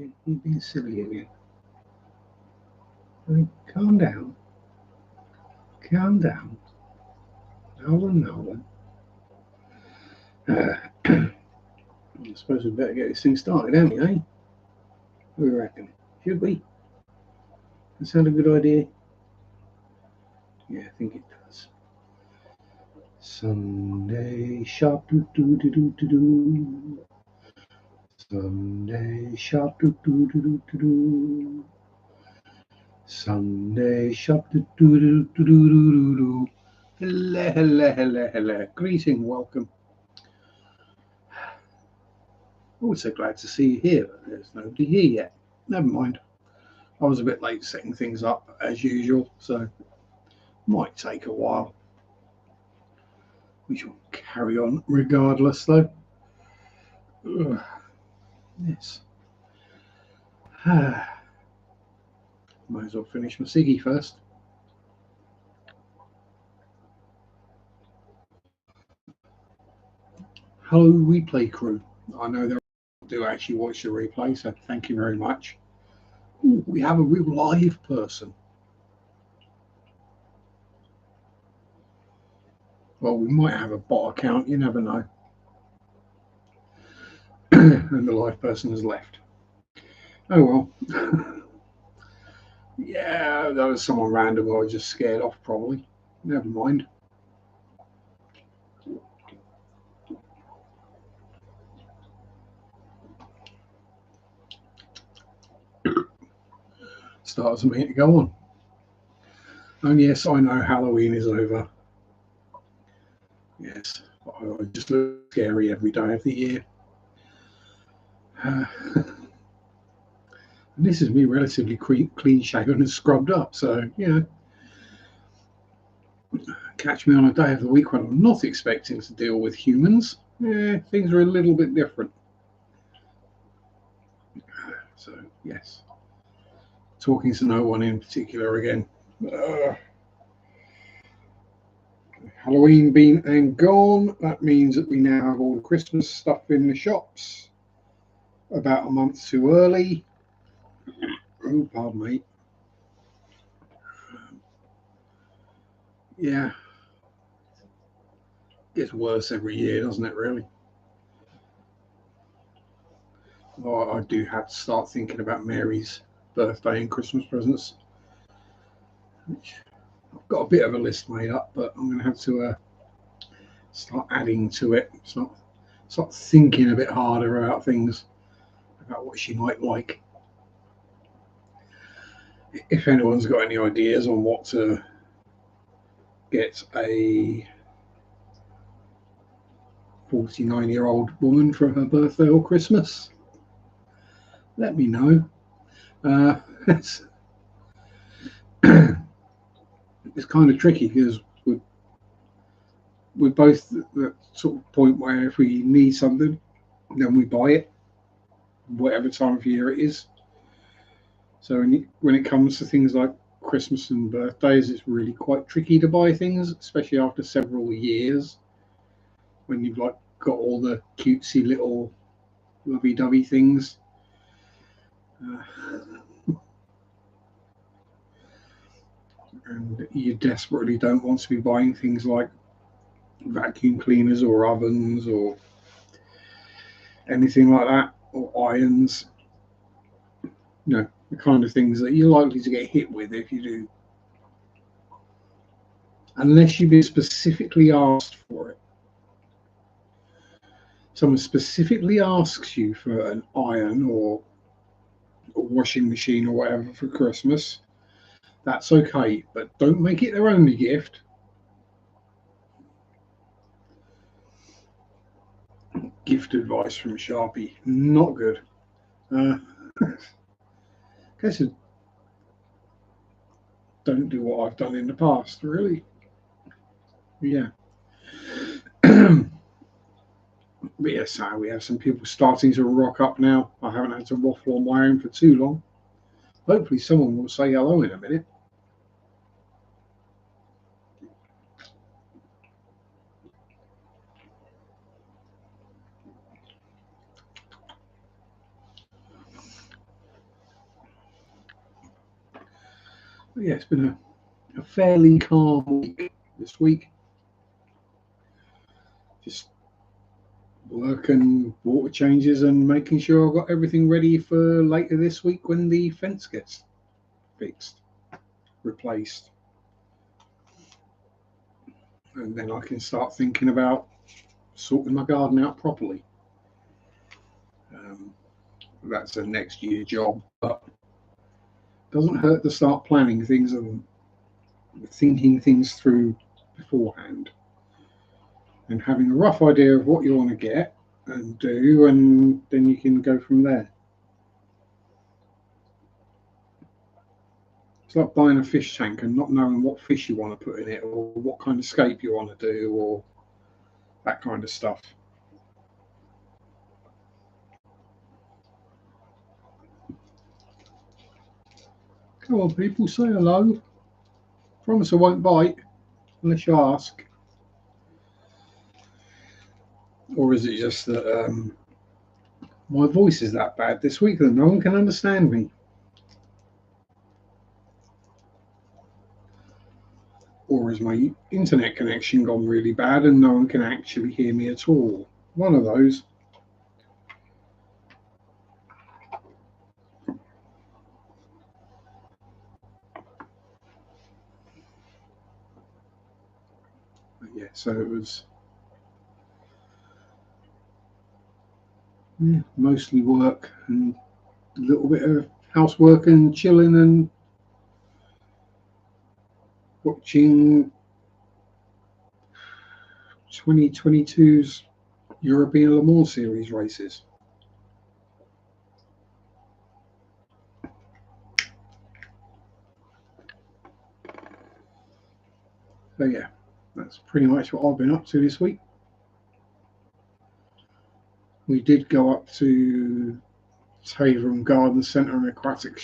You're being silly again. I mean, calm down. Calm down. Nolan, Nolan. I suppose we better get this thing started, haven't we, eh? What do you reckon? Should we? That sound a good idea? Yeah, I think it does. Sunday shop do do do do do do. Sunday shop do do do do do do. Sunday shop do do do do do do do. Hello, hello, hello, hello. Greeting, welcome. Oh, so glad to see you here, but there's nobody here yet. Never mind. I was a bit late setting things up as usual, so might take a while. We shall carry on regardless, though. Ugh. Yes. Might as well finish my ciggy first. Hello, replay crew. I know they do actually watch the replay, so thank you very much. Ooh, we have a real live person. Well, we might have a bot account, you never know. And the live person has left. Oh well. Yeah, that was someone random I was just scared off, probably. Never mind. Starts a minute to go on. And yes, I know Halloween is over. Yes, I just look scary every day of the year. And this is me relatively clean shaven and scrubbed up, so you know, catch me on a day of the week when I'm not expecting to deal with humans. Yeah, things are a little bit different. So yes, talking to no one in particular again. Halloween been and gone. That means that we now have all the Christmas stuff in the shops. About a month too early. Oh, pardon me. Yeah. Gets worse every year, doesn't it, really? Well, I do have to start thinking about Mary's birthday and Christmas presents. I've got a bit of a list made up, but I'm going to have to start adding to it. Start thinking a bit harder about things, about what she might like. If anyone's got any ideas on what to get a 49-year-old woman for her birthday or Christmas, let me know. It's kind of tricky because we're both at the sort of point where if we need something, then we buy it, whatever time of year it is. So when it comes to things like Christmas and birthdays, it's really quite tricky to buy things, especially after several years when you've like got all the cutesy little lovey-dovey things. And you desperately don't want to be buying things like vacuum cleaners or ovens or anything like that, or irons. You know, the kind of things that you're likely to get hit with if you do, unless you've been specifically asked for it. Someone specifically asks you for an iron or a washing machine or whatever for Christmas, that's okay, but don't make it their only gift. Gift advice from Sharpe, not good. Guess don't do what I've done in the past, really. Yeah. But yes, we have some people starting to rock up now. I haven't had to waffle on my own for too long. Hopefully someone will say hello in a minute. Yeah, it's been a fairly calm week this week. Just work and water changes and making sure I've got everything ready for later this week when the fence gets fixed, replaced. And then I can start thinking about sorting my garden out properly. That's a next year job, but it doesn't hurt to start planning things and thinking things through beforehand and having a rough idea of what you want to get and do, and then you can go from there. It's like buying a fish tank and not knowing what fish you want to put in it or what kind of scape you want to do or that kind of stuff. Come on, people, say hello. Promise I won't bite unless you ask. Or is it just that my voice is that bad this week that no one can understand me? Or has my internet connection gone really bad and no one can actually hear me at all? One of those. But yeah, so it was mostly work and a little bit of housework and chilling and watching 2022's European Le Mans Series races. So yeah, that's pretty much what I've been up to this week. We did go up to Taveram Garden Centre and aquatic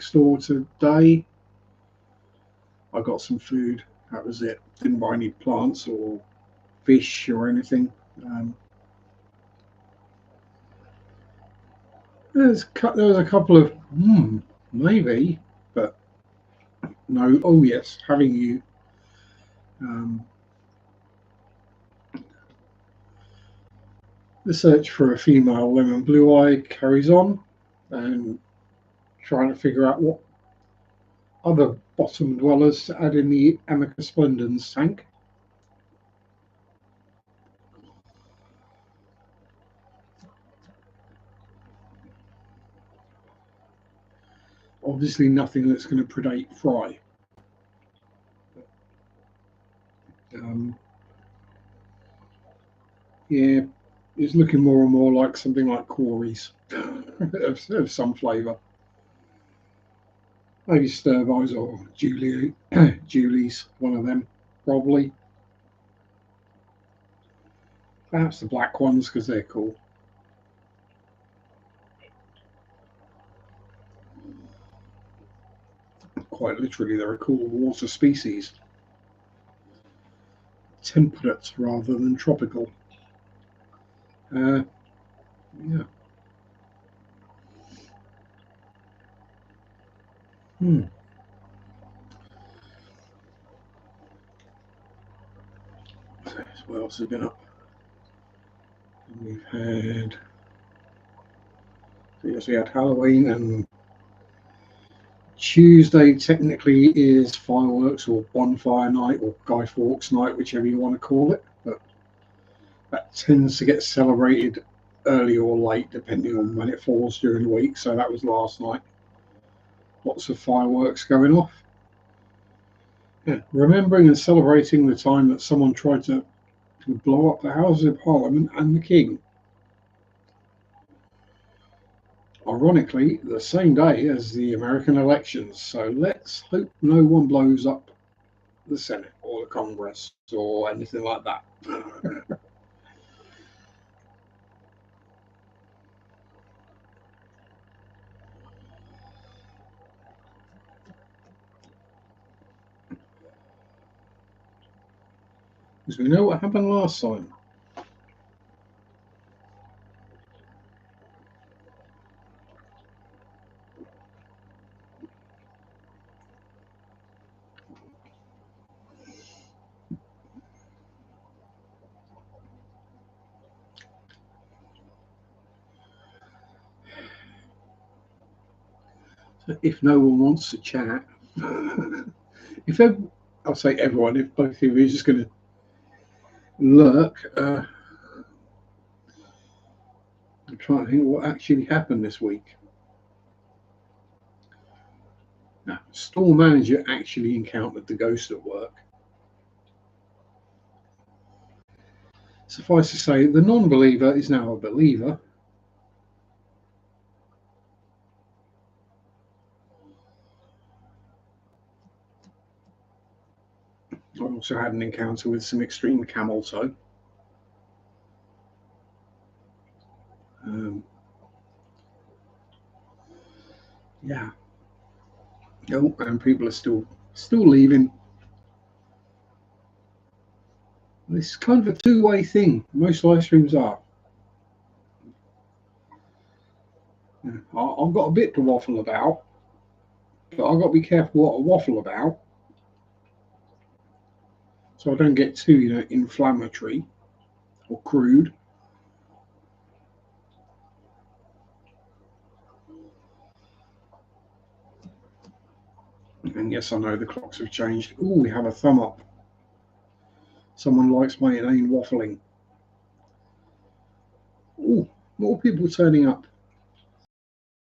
store today. I got some food. That was it. Didn't buy any plants or fish or anything. There was a couple of maybe, but no. Oh yes, having you. The search for a female lemon blue eye carries on, and trying to figure out what other bottom dwellers to add in the Amica splendens tank. Obviously, nothing that's going to predate Fry. Yeah, it's looking more and more like something like Corey's of some flavour. Maybe Sturbo's or Julie's, one of them, probably. Perhaps the black ones because they're cool. Quite literally, they're a cool water species. Temperate rather than tropical. Yeah. So what else has been up? We've had. Yes, we had Halloween, and Tuesday technically is fireworks or bonfire night or Guy Fawkes night, whichever you want to call it. But that tends to get celebrated early or late depending on when it falls during the week. So that was last night. Lots of fireworks going off. Yeah, remembering and celebrating the time that someone tried to blow up the Houses of Parliament and the King. Ironically, the same day as the American elections. So let's hope no one blows up the Senate or the Congress or anything like that. Because we know what happened last time. So if no one wants to chat, if I'll say everyone, if both of you are just going to lurk, I'm trying to think what actually happened this week. Now, store manager actually encountered the ghost at work. Suffice to say, the non-believer is now a believer. I also had an encounter with some extreme camel toe. Yeah. Oh, and people are still leaving. It's kind of a two-way thing. Most live streams are. Yeah. I've got a bit to waffle about, but I've got to be careful what I waffle about, so I don't get too, inflammatory or crude. And yes, I know the clocks have changed. Oh, we have a thumb up. Someone likes my inane waffling. Oh, more people turning up.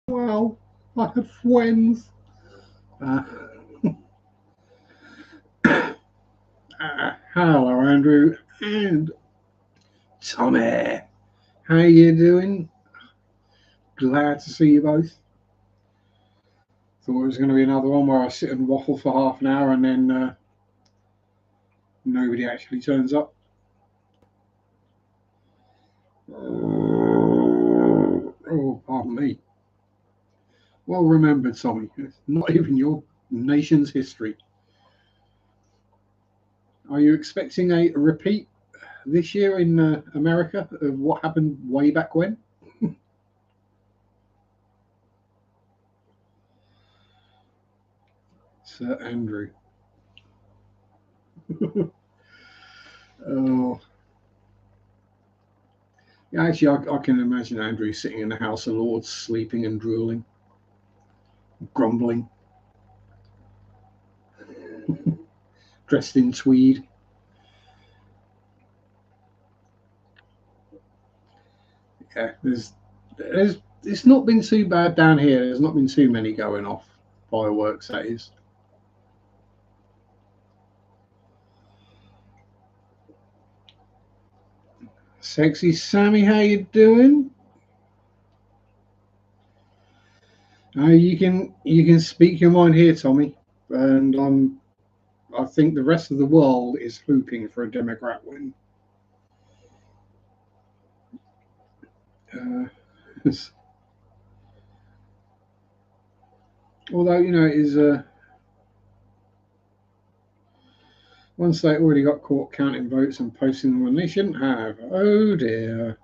Well, I have friends. Hello, Andrew and Tommy. How you doing? Glad to see you both. Thought it was going to be another one where I sit and waffle for half an hour and then nobody actually turns up. Oh, pardon me. Well remembered, Tommy. It's not even your nation's history. Are you expecting a repeat this year in America of what happened way back when? Sir Andrew. Oh. Yeah, actually, I can imagine Andrew sitting in the House of Lords, sleeping and drooling, grumbling, dressed in tweed. Yeah, it's not been too bad down here. There's not been too many going off, fireworks, that is. Sexy Sammy, how you doing? You can speak your mind here, Tommy, and I think the rest of the world is hoping for a Democrat win. Although it is once they already got caught counting votes and posting them when they shouldn't have. Oh dear.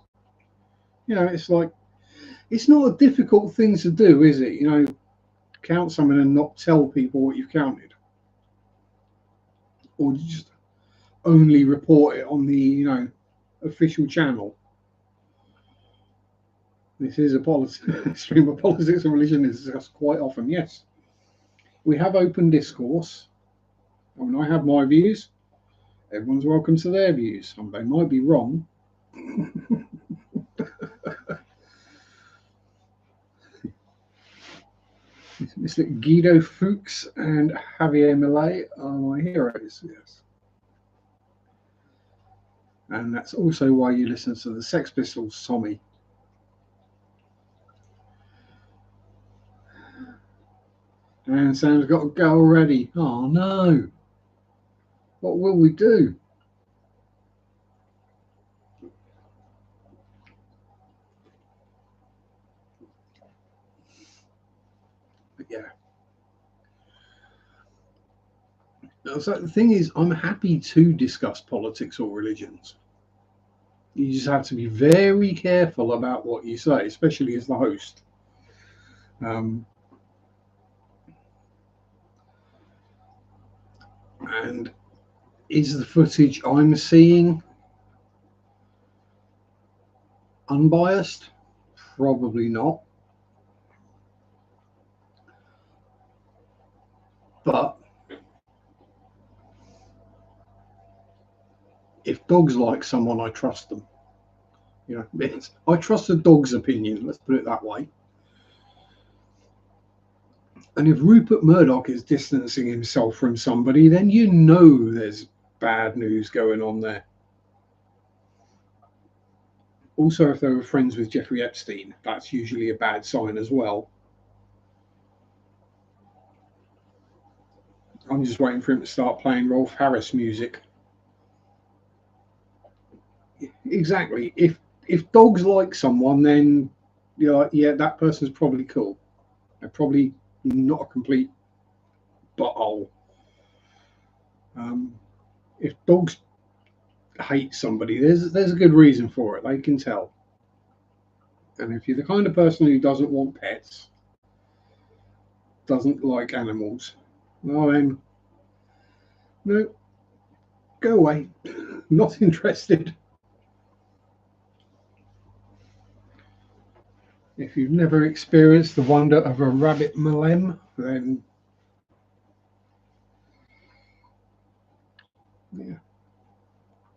It's like it's not a difficult thing to do, is it? Count something and not tell people what you've counted, or just only report it on the official channel. This is a stream of politics and religion is discussed quite often. Yes, we have open discourse. I mean, I have my views. Everyone's welcome to their views. They might be wrong. Mr. Guido Fuchs and Javier Milei are my heroes. Yes. And that's also why you listen to the Sex Pistols, Tommy. And Sam's got to go already. Oh no. What will we do? But yeah. So the thing is, I'm happy to discuss politics or religions. You just have to be very careful about what you say, especially as the host. And is the footage I'm seeing unbiased? Probably not. But if dogs like someone, I trust them. You know, I trust a dog's opinion. Let's put it that way. And if Rupert Murdoch is distancing himself from somebody, then you know there's bad news going on there. Also, if they were friends with Jeffrey Epstein, that's usually a bad sign as well. I'm just waiting for him to start playing Rolf Harris music. Exactly. If dogs like someone, then you're like, yeah, that person's probably cool. They're probably not a complete butthole. If dogs hate somebody, there's a good reason for it. They can tell. And if you're the kind of person who doesn't want pets, doesn't like animals, well then, no, go away. Not interested. If you've never experienced the wonder of a rabbit malem, then yeah.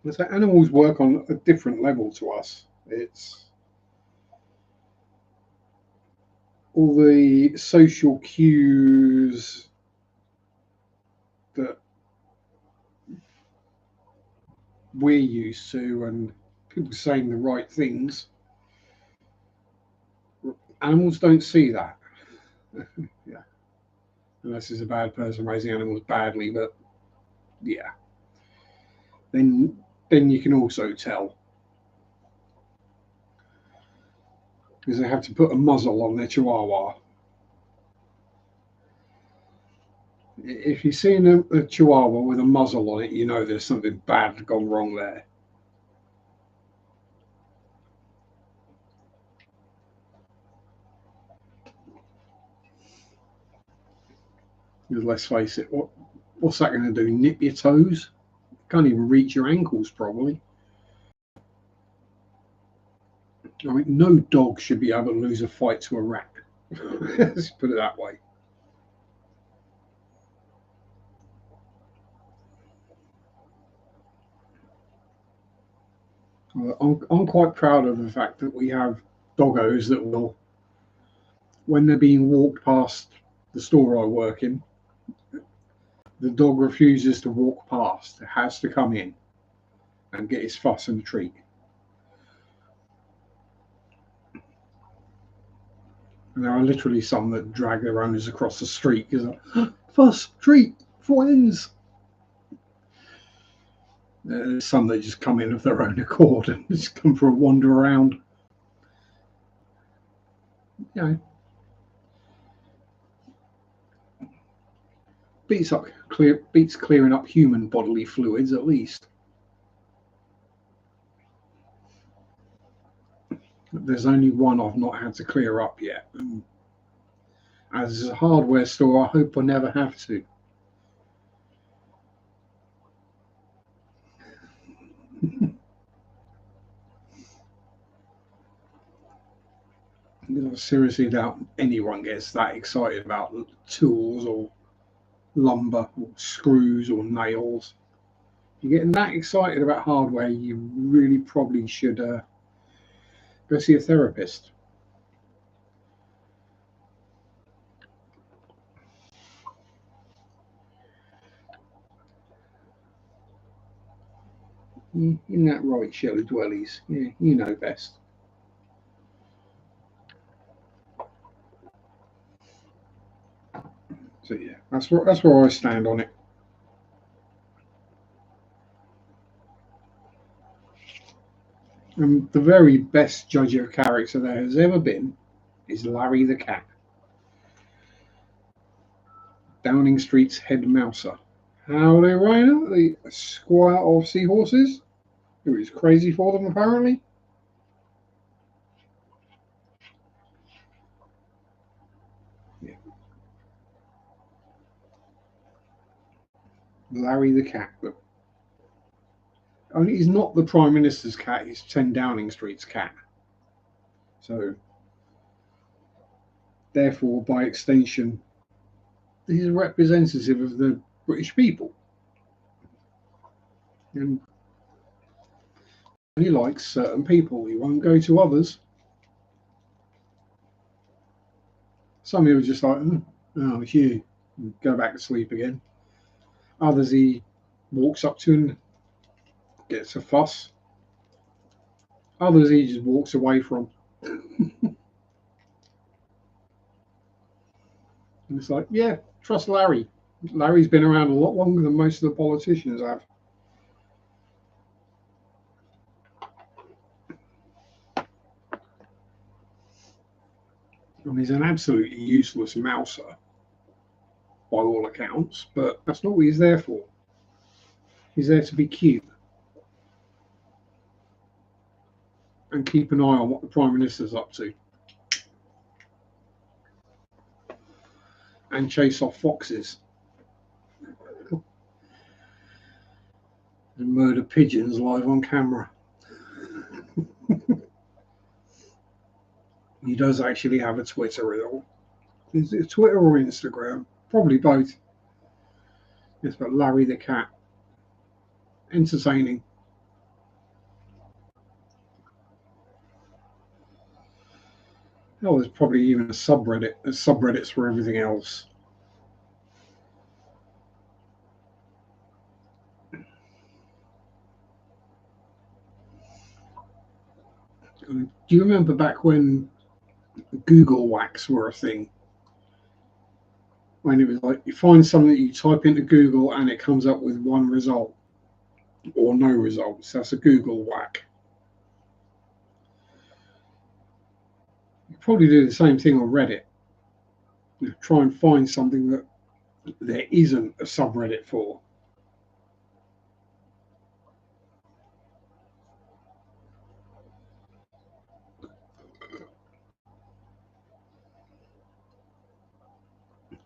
So animals work on a different level to us. It's all the social cues that we're used to and people saying the right things. Animals don't see that. Yeah. Unless it's a bad person raising animals badly, but yeah. Then you can also tell. Because they have to put a muzzle on their chihuahua. If you're seeing a chihuahua with a muzzle on it, you know there's something bad gone wrong there. Because let's face it, what's that going to do? Nip your toes? Can't even reach your ankles, probably. I mean, no dog should be able to lose a fight to a rat. Let's put it that way. I'm quite proud of the fact that we have doggos that will, when they're being walked past the store I work in, the dog refuses to walk past. It has to come in and get his fuss and treat. And there are literally some that drag their owners across the street because, fuss, treat, friends. There's some that just come in of their own accord and just come for a wander around. You know, beats clearing up human bodily fluids at least. There's only one I've not had to clear up yet. And as a hardware store, I hope I never have to. I seriously doubt anyone gets that excited about tools or lumber or screws or nails. If you're getting that excited about hardware, you really probably should go see a therapist. Isn't that right, Shelley Dwellies? Yeah, you know best. So yeah, that's where I stand on it. And the very best judge of character there has ever been is Larry the cat, Downing Street's head mouser. Howdy, Rainer, the squire of seahorses, who is crazy for them apparently. Yeah. Larry the cat, but only he's not the Prime Minister's cat, he's 10 Downing Street's cat. So, therefore, by extension, he's a representative of the British people, and he likes certain people. He won't go to others. Some people are just like, oh, it's you, and go back to sleep again. Others he walks up to and gets a fuss. Others he just walks away from. And it's like, yeah, trust Larry. Larry's been around a lot longer than most of the politicians have. And he's an absolutely useless mouser, by all accounts, but that's not what he's there for. He's there to be cute and keep an eye on what the Prime Minister's up to and chase off foxes and murder pigeons live on camera. He does actually have a Twitter. Is it Twitter or Instagram? Probably both. It's got Larry the Cat. Entertaining. Oh, there's probably even a subreddit. There's subreddits for everything else. Do you remember back when Google Wax were a thing? When it was like you find something that you type into Google and it comes up with one result or no results. That's a Google Whack. You probably do the same thing on Reddit. You try and find something that there isn't a subreddit for.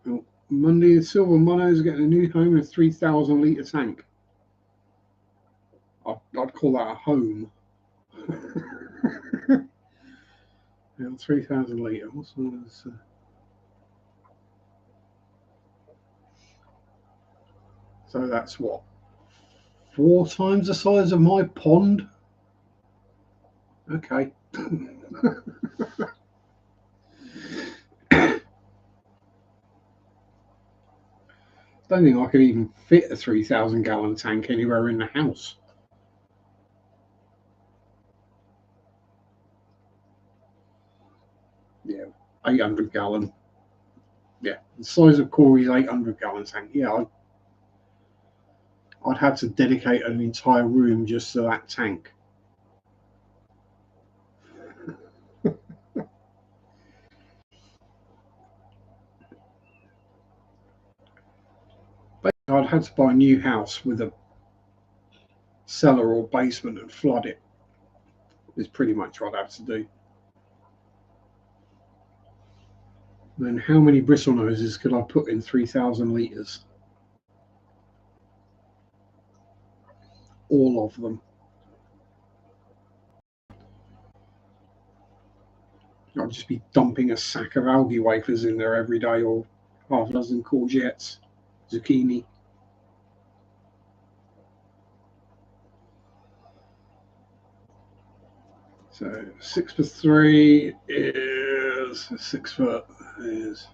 Well, Monday, the Silver Mono is getting a new home in a 3,000 litre tank. I'd call that a home. 3,000 litre. What's this? So that's what? 4 times the size of my pond? Okay. Don't think I could even fit a 3,000 gallon tank anywhere in the house. Yeah, 800 gallon. Yeah, the size of Corey's 800 gallon tank. Yeah, I'd have to dedicate an entire room just to that tank. But I'd have to buy a new house with a cellar or basement and flood it. Is pretty much what I'd have to do. Then how many bristle noses could I put in 3,000 litres? All of them. I'd just be dumping a sack of algae wafers in there every day, or half a dozen courgettes, zucchini. So 6 for 3 is 6 foot is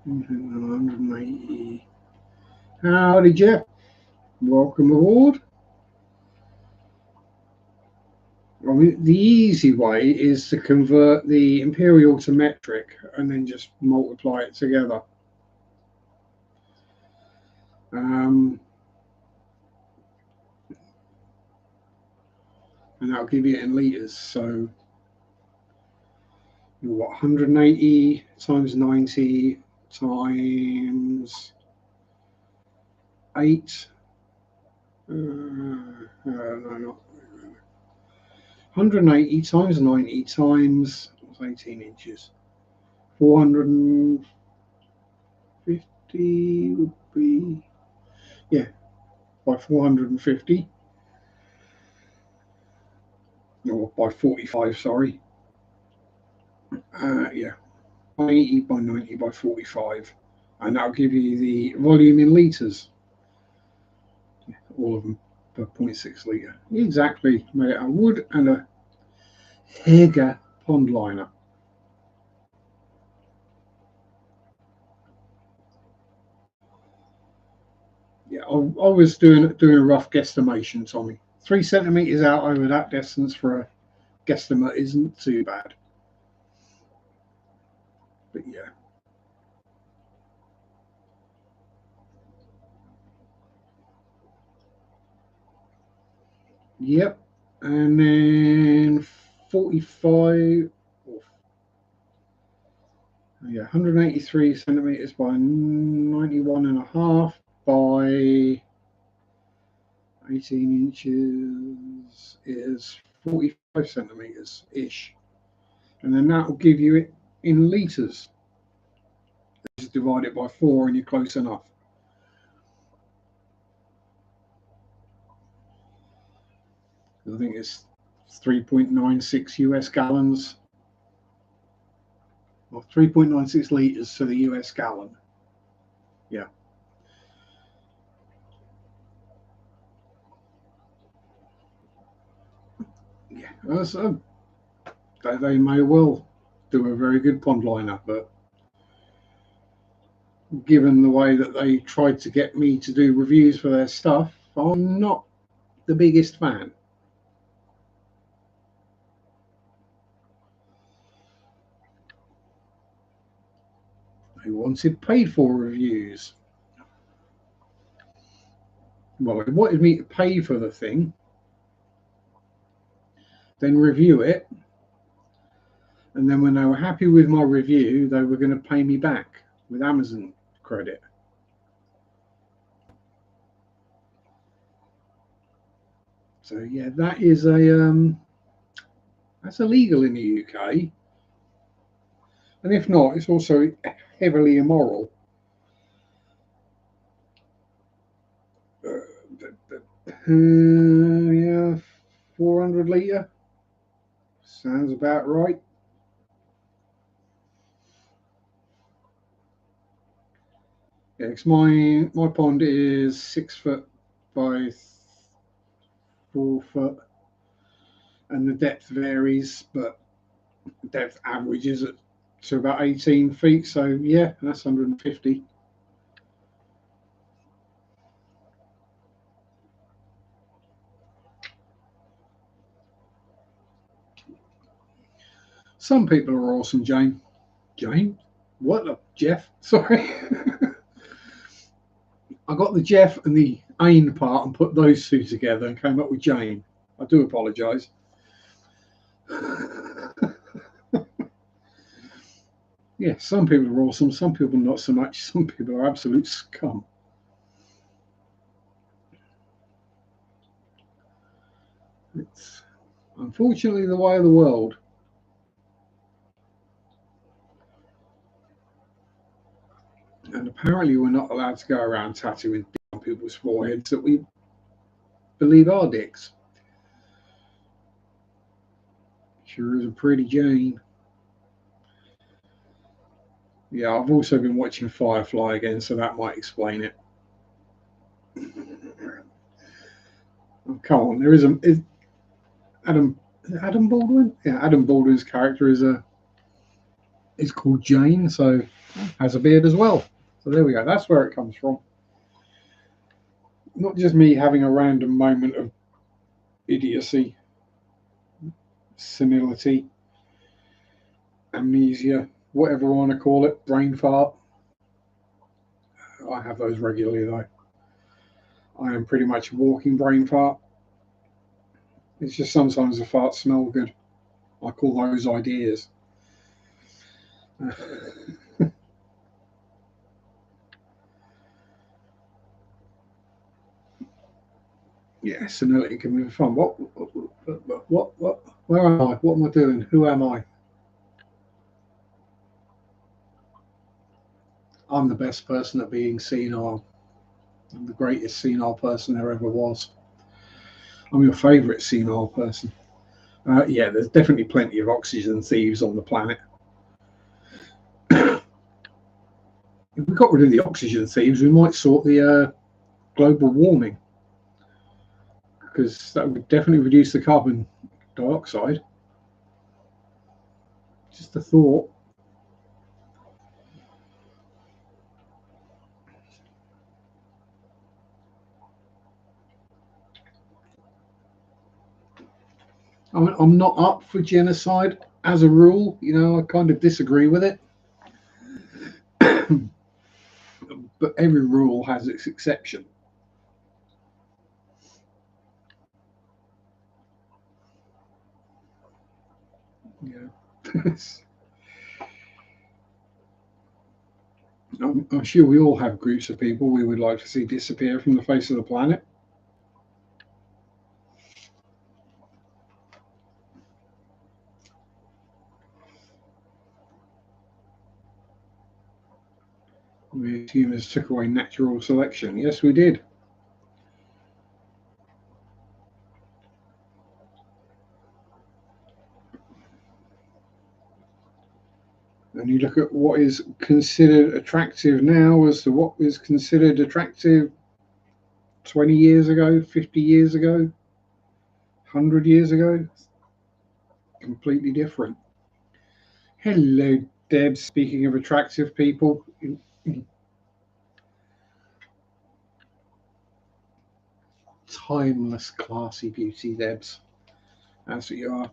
180. Howdy, Jeff. Welcome aboard. I mean, the easy way is to convert the imperial to metric and then just multiply it together. And that'll give you it in litres. So, what, 180 times 90 times 8? No, not 180 times 90 times 18 inches. 450 would be, yeah, by 450. Or by 45, sorry. Yeah, 80 by 90 by 45, and that'll give you the volume in litres. All of them per 0.6 litre. Exactly, made out of wood and a Hager pond liner. Yeah, I was doing a rough guesstimation, Tommy. 3 centimetres out over that distance for a guesstimate isn't too bad. But yeah. Yep. And then 45, yeah, 183 centimetres by 91 and a half by 18 inches is 45 centimetres ish. And then that will give you it in litres. Just divide it by 4 and you're close enough. I think it's 3.96 US gallons, or 3.96 litres to the US gallon. Yeah. Yeah. So they may well do a very good pond liner, but given the way that they tried to get me to do reviews for their stuff, I'm not the biggest fan. They wanted paid for reviews. Well, they wanted me to pay for the thing, then review it, and then when they were happy with my review, they were going to pay me back with Amazon credit. So yeah, that is that's illegal in the UK, and if not, it's also heavily immoral. Yeah, 400 litre sounds about right. Yeah, because my pond is 6 foot by 4 foot, and the depth varies, but depth averages at to about 18 feet. So yeah, that's 150. Some people are awesome, Jane. Jane? What the Jeff? Sorry. I got the Jeff and the Ain part and put those two together and came up with Jane. I do apologise. Yeah, some people are awesome, some people not so much, some people are absolute scum. It's unfortunately the way of the world. And apparently we're not allowed to go around tattooing on people's foreheads that we believe are dicks. Sure is a pretty Jane. Yeah, I've also been watching Firefly again, so that might explain it. Oh, come on, there is Adam Adam Baldwin. Yeah, Adam Baldwin's character is called Jane, so has a beard as well. So there we go. That's where it comes from. Not just me having a random moment of idiocy, senility, amnesia, whatever you want to call it, brain fart. I have those regularly though. I am pretty much a walking brain fart. It's just sometimes the farts smell good. I call those ideas. Yeah, senility can be fun. What? Where am I? What am I doing? Who am I? I'm the best person at being senile. I'm the greatest senile person there ever was. I'm your favourite senile person. Yeah, there's definitely plenty of oxygen thieves on the planet. If we got rid of the oxygen thieves, we might sort the global warming, because that would definitely reduce the carbon dioxide. Just a thought. I mean, I'm not up for genocide as a rule. You know, I kind of disagree with it. But every rule has its exception. Yeah. I'm sure we all have groups of people we would like to see disappear from the face of the planet. We humans took away natural selection. Yes, we did. And you look at what is considered attractive now as to what was considered attractive 20 years ago, 50 years ago, 100 years ago. Completely different. Hello, Deb. Speaking of attractive people, timeless, classy beauty, Debs. That's what you are.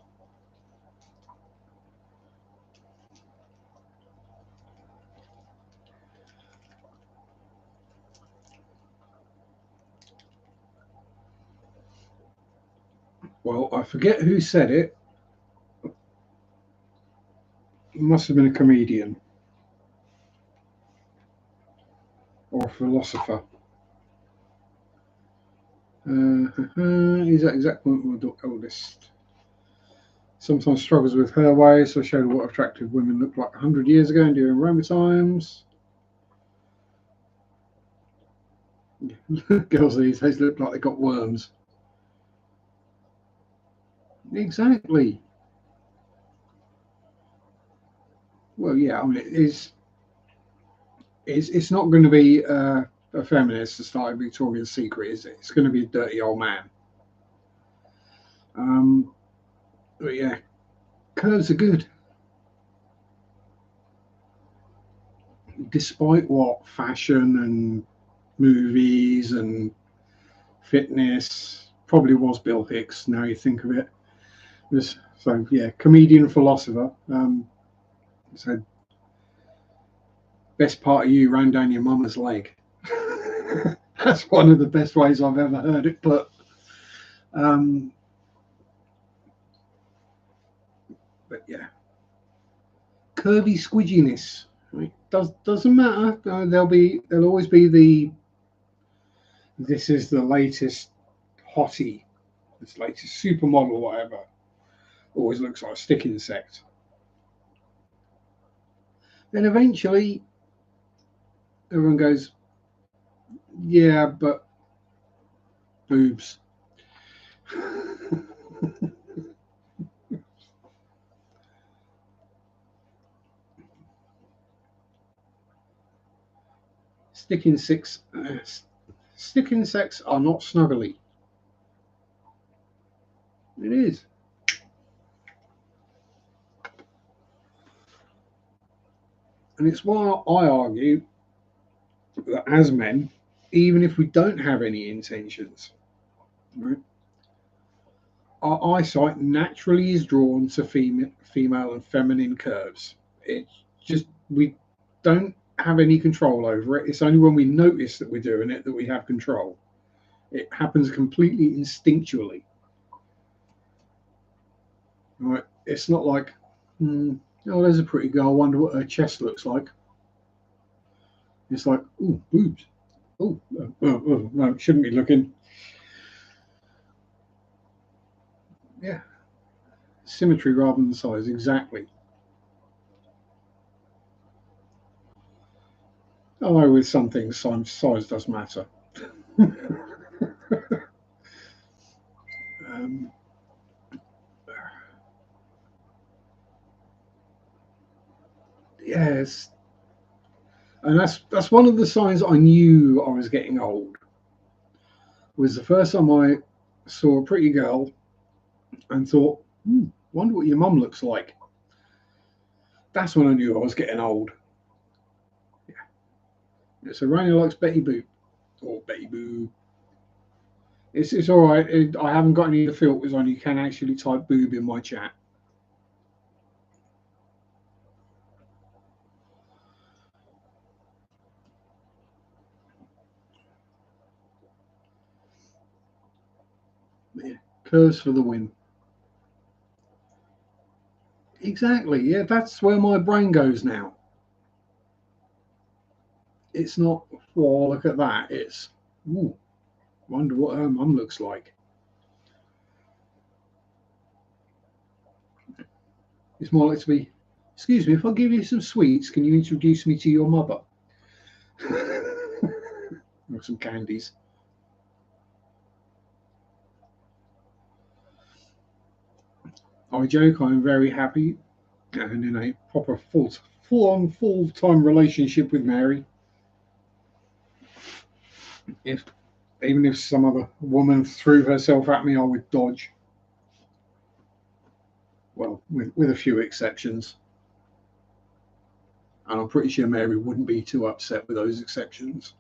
Well, I forget who said it. It must have been a comedian or a philosopher. Is that exact point with the eldest? Sometimes struggles with her ways, so showed what attractive women looked like 100 years ago and during Roman times. Girls these days look like they got worms. Exactly. Well, yeah, I mean, it's not going to be a feminist to start Victoria's Secret, is it? It's going to be a dirty old man. Um, but yeah, curves are good. Despite what fashion and movies and fitness probably was Bill Hicks. Now you think of it, so yeah, comedian philosopher. So best part of you ran down your mama's leg. That's one of the best ways I've ever heard it put. Um, but yeah, curvy squidginess. Right? Doesn't matter. There'll always be the this is the latest hottie, this latest supermodel, whatever. Always looks like a stick insect. Then eventually everyone goes, yeah, but boobs. Stick insects, stick insects are not snuggly. It is. And it's why I argue that as men, even if we don't have any intentions, right, our eyesight naturally is drawn to female and feminine curves. It's just we don't have any control over it. It's only when we notice that we're doing it that we have control. It happens completely instinctually. Right? It's not like, oh, there's a pretty girl. I wonder what her chest looks like. It's like, ooh, boobs. Oh, no, shouldn't be looking. Yeah, symmetry rather than size, exactly. Although with some things, size does matter. um, yes, And that's one of the signs I knew I was getting old. Was the first time I saw a pretty girl and thought, wonder what your mum looks like. That's when I knew I was getting old. Yeah. So Raina likes Betty Boop or Betty Boo. It's all right. I haven't got any of the filters on. You can actually type boob in my chat. Yeah. Curves for the win. Exactly. Yeah, that's where my brain goes now. It's not, well, look at that. It's, ooh, wonder what her mum looks like. It's more like to be, excuse me, if I give you some sweets, can you introduce me to your mother? Or some candies. I joke, I'm very happy and in a proper full time relationship with Mary. If even if some other woman threw herself at me, I would dodge. Well, with a few exceptions. And I'm pretty sure Mary wouldn't be too upset with those exceptions.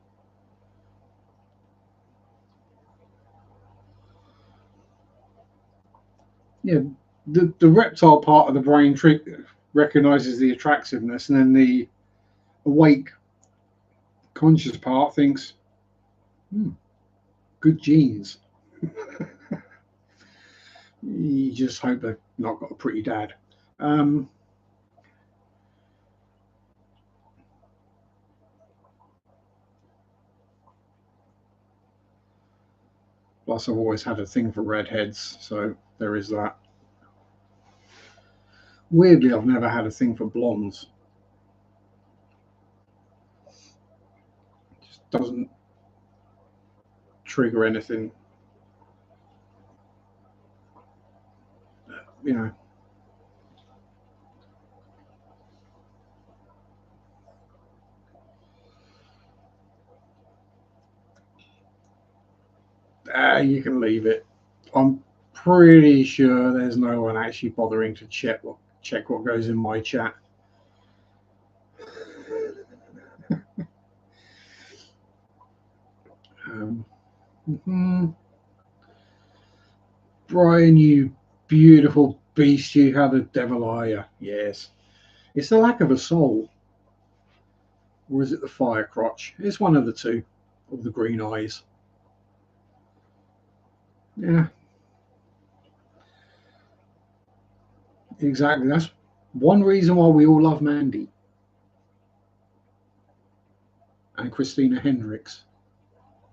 Yeah, the reptile part of the brain recognizes the attractiveness, and then the awake conscious part thinks, hmm, good genes. You just hope they've not got a pretty dad. Um, Plus, I've always had a thing for redheads, so there is that. Weirdly, I've never had a thing for blondes. It just doesn't trigger anything. You know, you can leave it. I'm pretty sure there's no one actually bothering to check what goes in my chat. Um, mhm. Brian, you beautiful beast, you how the devil are you? Yes. It's the lack of a soul, or is it the fire crotch? It's one of the two, or the green eyes. Yeah, exactly. That's one reason why we all love Mandy and Christina Hendricks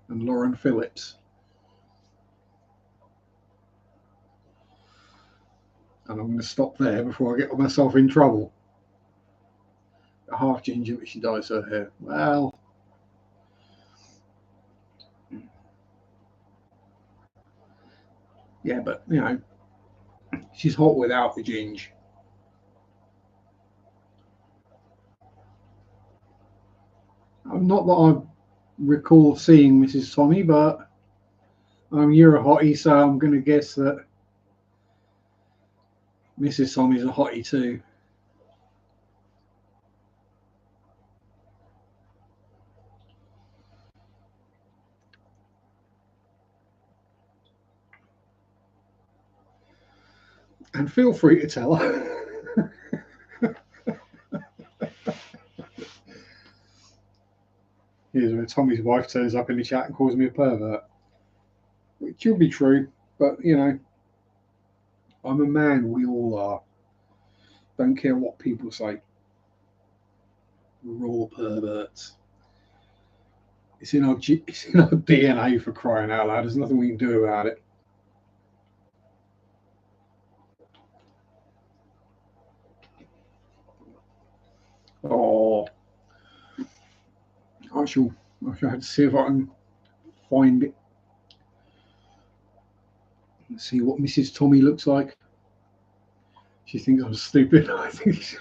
and Lauren Phillips. And I'm going to stop there before I get myself in trouble. A half ginger, but she dyes her hair. Well, yeah, but she's hot without the ginge. Not that I recall seeing Mrs. Tommy, but you're a hottie, so I'm going to guess that Mrs. Tommy's a hottie too. And feel free to tell her. Here's where Tommy's wife turns up in the chat and calls me a pervert, which will be true, but I'm a man, we all are. Don't care what people say. We're all perverts. It's in our DNA for crying out loud. There's nothing we can do about it. Oh, I shall. I shall have to see if I can find it. Let's see what Mrs. Tommy looks like. She thinks I'm stupid. I think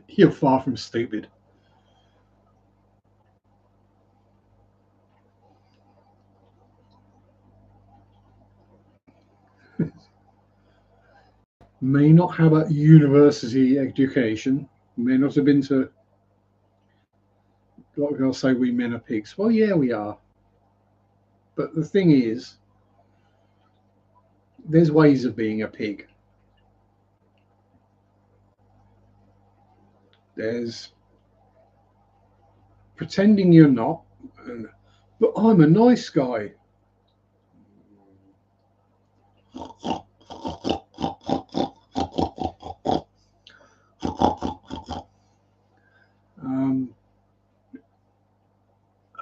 you're far from stupid. may not have a university education, may not have been to, like I'll say, we men are pigs. Well, yeah, we are. But the thing is, there's ways of being a pig. There's pretending you're not, but I'm a nice guy.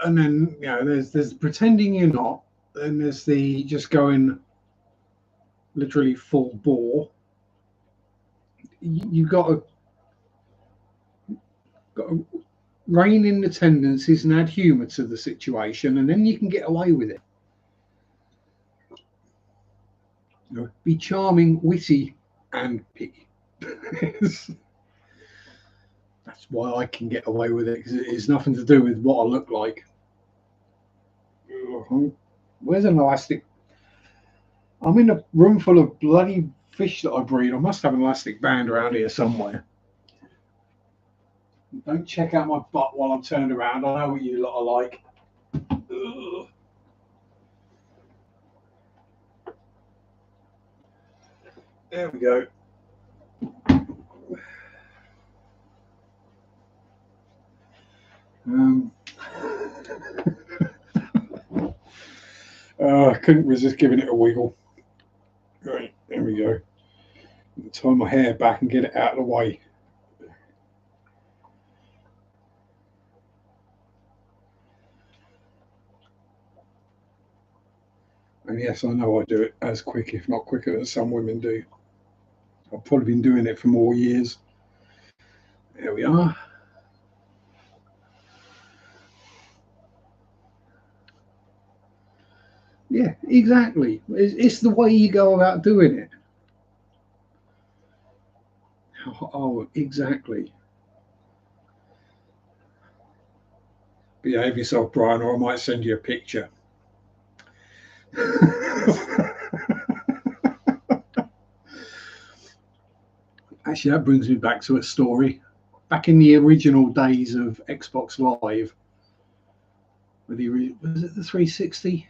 And then there's pretending you're not, and there's the just going literally full bore. You've got to rein in the tendencies and add humour to the situation, and then you can get away with it. Be charming, witty, and piggy. That's why I can get away with it, because it's nothing to do with what I look like. Where's an elastic? I'm in a room full of bloody fish that I breed. I must have an elastic band around here somewhere. Don't check out my butt while I'm turned around. I know what you lot are like. Ugh. There we go. I couldn't resist giving it a wiggle. Right, there we go. Tie my hair back and get it out of the way. And yes, I know I do it as quick, if not quicker, than some women do. I've probably been doing it for more years. There we are. Yeah, exactly. It's the way you go about doing it. Oh, exactly. Behave yourself, Brian, or I might send you a picture. Actually, that brings me back to a story. Back in the original days of Xbox Live, was it the 360?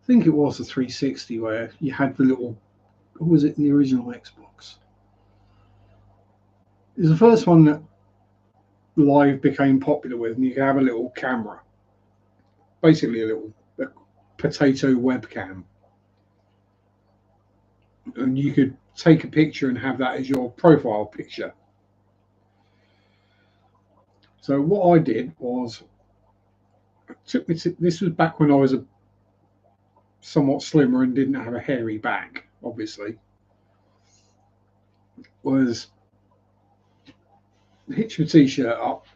I think it was the 360 where you had the little, or was it the original Xbox? It was the first one that Live became popular with, and you could have a little camera, basically a potato webcam, and you could take a picture and have that as your profile picture. So what I did was, this was back when I was somewhat slimmer and didn't have a hairy back, obviously, was hitch my t-shirt up,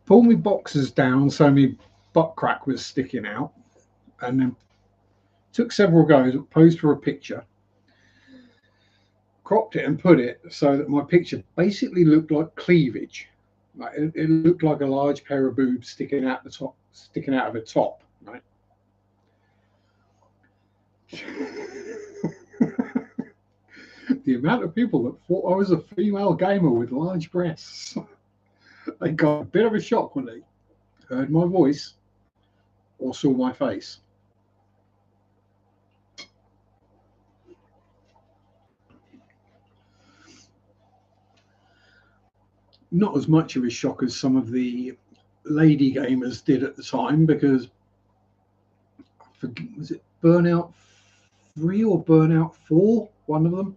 pull my boxers down so my butt crack was sticking out, and then took several goes, posed for a picture, cropped it and put it so that my picture basically looked like cleavage. Like it looked like a large pair of boobs sticking out of the top, right? The amount of people that thought I was a female gamer with large breasts, they got a bit of a shock when they heard my voice or saw my face. Not as much of a shock as some of the lady gamers did at the time, because was it Burnout 3 or Burnout 4? One of them.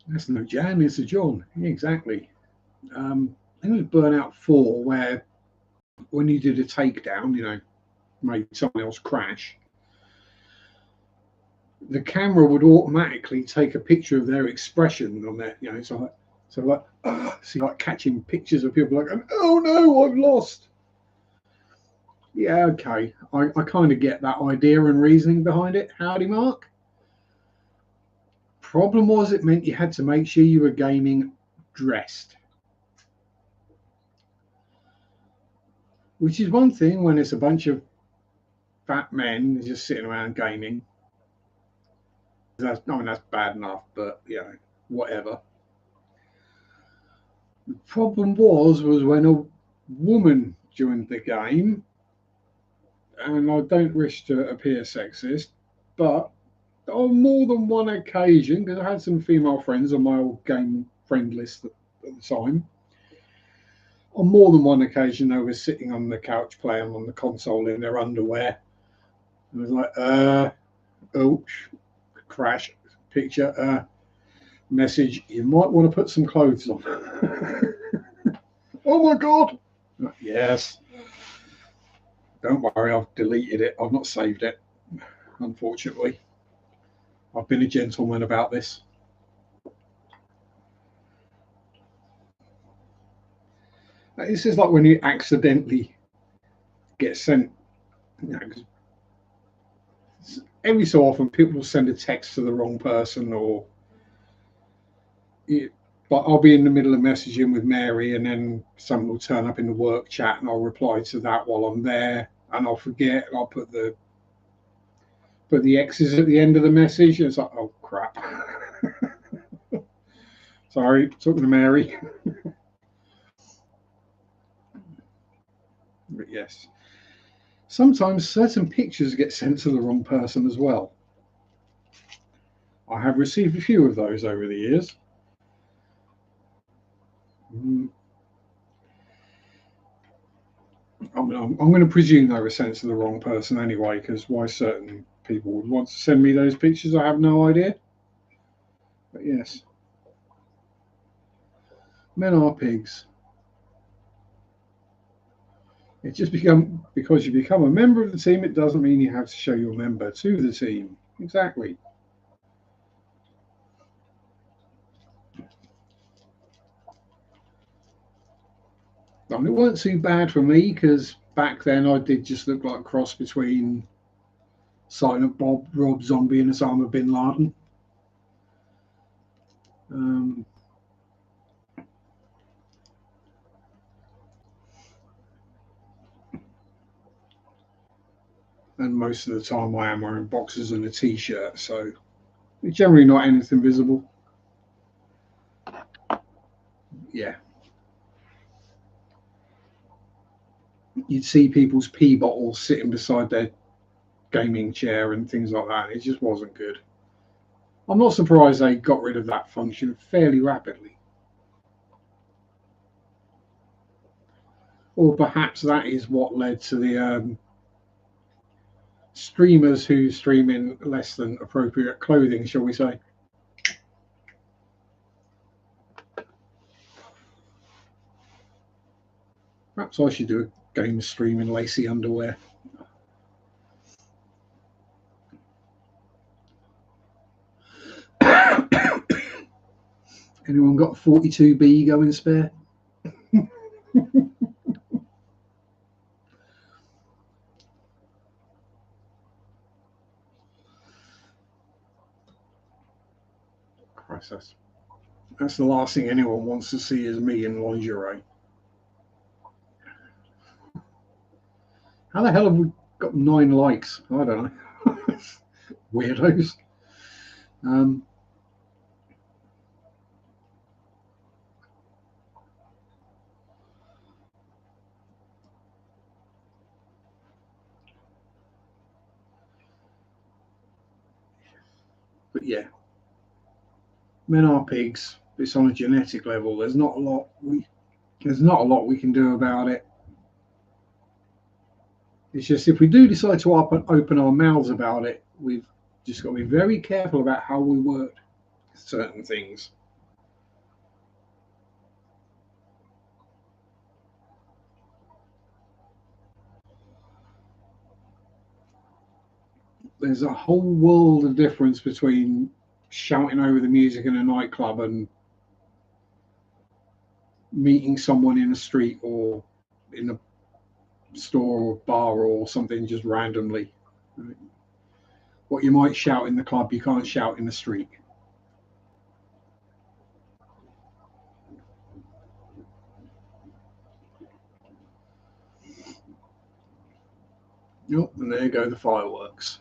That's no Jan, it's a John. Yeah, exactly. I think it was Burnout 4 where when you did a takedown, made someone else crash, the camera would automatically take a picture of their expression on that, like catching pictures of people like, oh no, I've lost. Yeah, okay. I kind of get that idea and reasoning behind it. Howdy, Mark. Problem was, it meant you had to make sure you were gaming dressed. Which is one thing when it's a bunch of fat men just sitting around gaming. That's, I mean, that's bad enough, but you know, whatever. The problem was when a woman joined the game, and I don't wish to appear sexist, but on more than one occasion, because I had some female friends on my old game friend list at the time, on more than one occasion they were sitting on the couch playing on the console in their underwear. And I was like, oh, crash, picture, message, you might want to put some clothes on. Oh my God. Yes. Don't worry, I've deleted it. I've not saved it, unfortunately. I've been a gentleman about this. This is like when you accidentally get sent, you know, every so often people will send a text to the wrong person, or but I'll be in the middle of messaging with Mary, and then someone will turn up in the work chat, and I'll reply to that while I'm there, and I'll forget, and I'll put the X's at the end of the message. And it's like, oh crap. Sorry, talking to Mary. But yes, sometimes certain pictures get sent to the wrong person as well. I have received a few of those over the years. I'm going to presume they were sent to the wrong person anyway, because why certain people would want to send me those pictures, I have no idea. But yes, men are pigs. It just because you become a member of the team, it doesn't mean you have to show you're a member to the team. Exactly. I mean, it weren't too bad for me, because back then I did just look like a cross between Silent Bob, Rob Zombie, and Osama bin Laden. And most of the time I am wearing boxers and a t-shirt, so generally not anything visible. Yeah. You'd see people's pee bottles sitting beside their gaming chair and things like that. It just wasn't good. I'm not surprised they got rid of that function fairly rapidly. Or perhaps that is what led to the streamers who stream in less than appropriate clothing, shall we say. Perhaps I should do a game stream in lacy underwear. Anyone got 42B going spare? Christ, that's the last thing anyone wants to see is me in lingerie. How the hell have we got 9 likes? I don't know. Weirdos. But yeah, men are pigs. It's on a genetic level. There's not a lot we can do about it. It's just if we do decide to open our mouths about it, we've just got to be very careful about how we word certain things. There's a whole world of difference between shouting over the music in a nightclub and meeting someone in a street or in a store or bar or something just randomly. What you might shout in the club, you can't shout in the street. Yep, and there go the fireworks.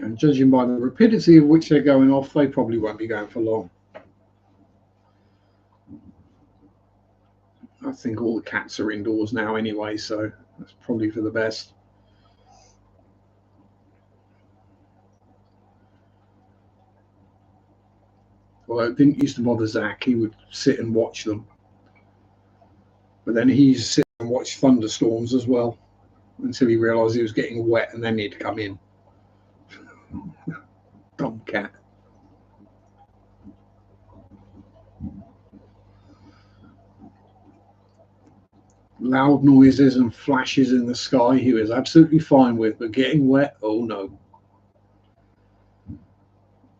And judging by the rapidity of which they're going off, they probably won't be going for long. I think all the cats are indoors now anyway, so that's probably for the best. Although it didn't used to bother Zach, he would sit and watch them. But then he used to sit and watch thunderstorms as well until he realised he was getting wet, and then he'd come in. Dumb cat. Loud noises and flashes in the sky he was absolutely fine with, but getting wet, oh no.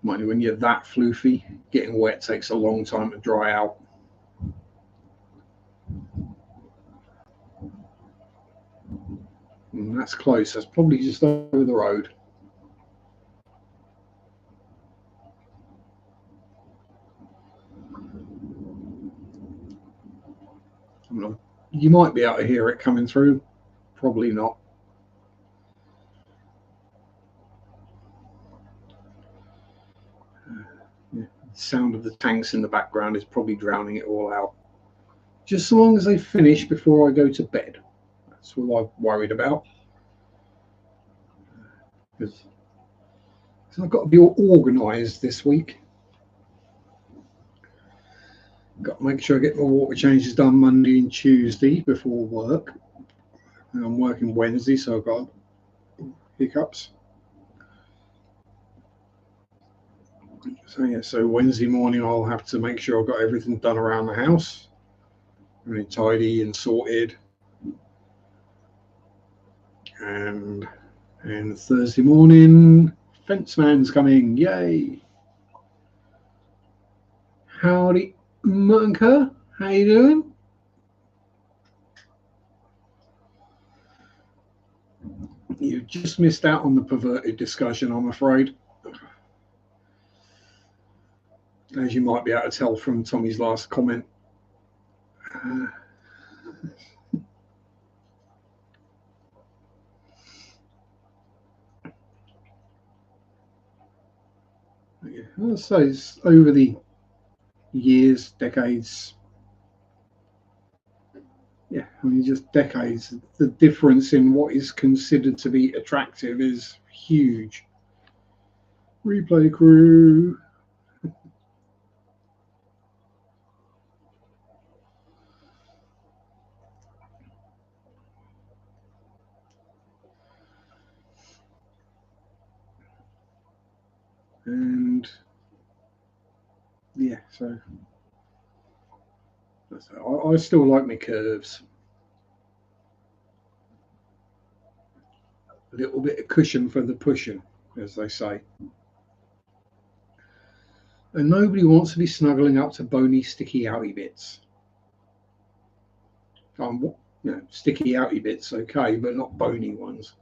Mind you, when you're that floofy, getting wet takes a long time to dry out. And that's close. That's probably just over the road. You might be able to hear it coming through. Probably not. The sound of the tanks in the background is probably drowning it all out. Just so long as they finish before I go to bed. That's what I'm worried about. Because I've got to be all organised this week. Got to make sure I get my water changes done Monday and Tuesday before work. And I'm working Wednesday, so I've got hiccups. So yeah, so Wednesday morning I'll have to make sure I've got everything done around the house. Really tidy and sorted. And Thursday morning, fence man's coming. Yay! Howdy, Munker. How you doing? You just missed out on the perverted discussion, I'm afraid. As you might be able to tell from Tommy's last comment. Yeah, so it's over the years, decades. Yeah, I mean, just decades. The difference in what is considered to be attractive is huge. Replay crew. And yeah, so I still like my curves. A little bit of cushion for the pushing, as they say. And nobody wants to be snuggling up to bony, sticky, outy bits. Sticky, outy bits, okay, but not bony ones.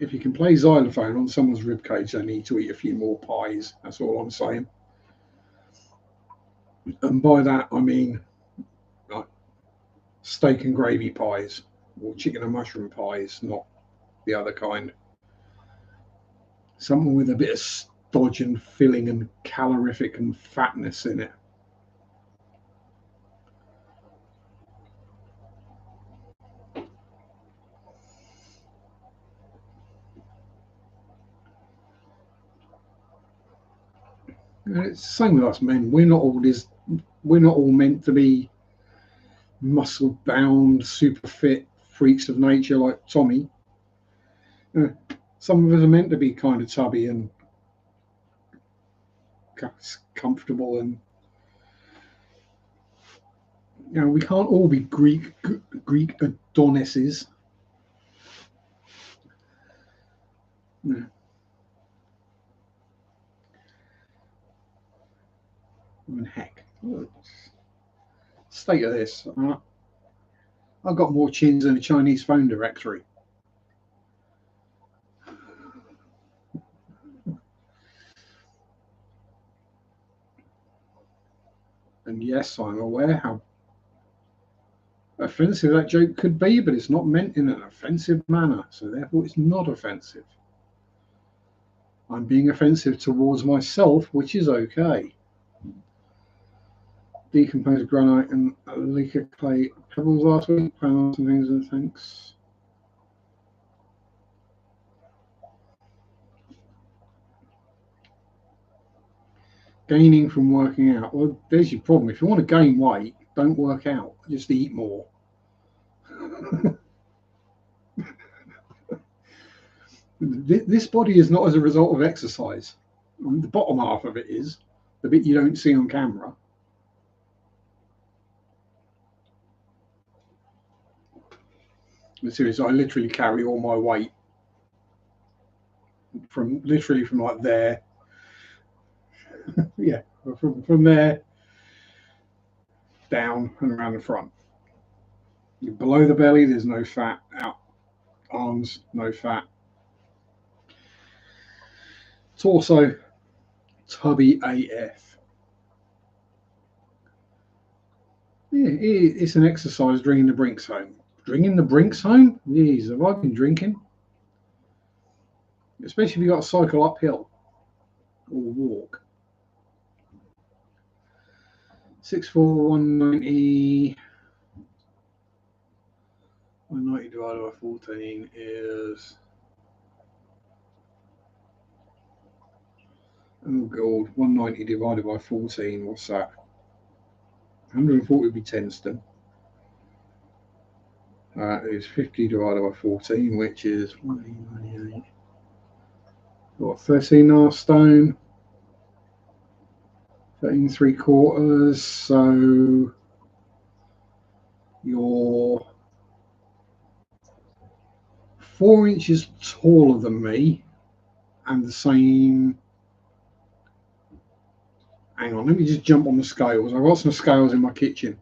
If you can play xylophone on someone's ribcage, they need to eat a few more pies. That's all I'm saying. And by that, I mean like steak and gravy pies or chicken and mushroom pies, not the other kind. Something with a bit of stodge and filling and calorific and fatness in it. And it's the same with us men. We're not all meant to be muscle bound, super fit freaks of nature like Tommy. Some of us are meant to be kind of tubby and comfortable, and we can't all be Greek Adonises. No. I mean, heck, state of this. I've got more chins than a Chinese phone directory. And yes, I'm aware how offensive that joke could be, but it's not meant in an offensive manner, so therefore it's not offensive. I'm being offensive towards myself, which is okay. Decomposed granite and a leak of clay pebbles last week. Plan on some things and thanks. Gaining from working out. Well, there's your problem. If you want to gain weight, don't work out. Just eat more. This body is not as a result of exercise. The bottom half of it is, the bit you don't see on camera. Seriously, I literally carry all my weight from like there. Yeah, from there down and around the front. Below the belly, there's no fat. Out arms, no fat. Torso, tubby AF. Yeah, it's an exercise bringing the Brinks home. Bringing the Brinks home? Jeez, have I been drinking? Especially if you've got to cycle uphill or walk. 6'4", 190. 190 divided by 14 is... Oh god, 190 divided by 14, what's that? 140 would be 10 stone. That is 50 divided by 14, which is 198. What, 13.5 stone? 13 3/4. So you're 4 inches taller than me and the same. Hang on, let me just jump on the scales. I've got some scales in my kitchen.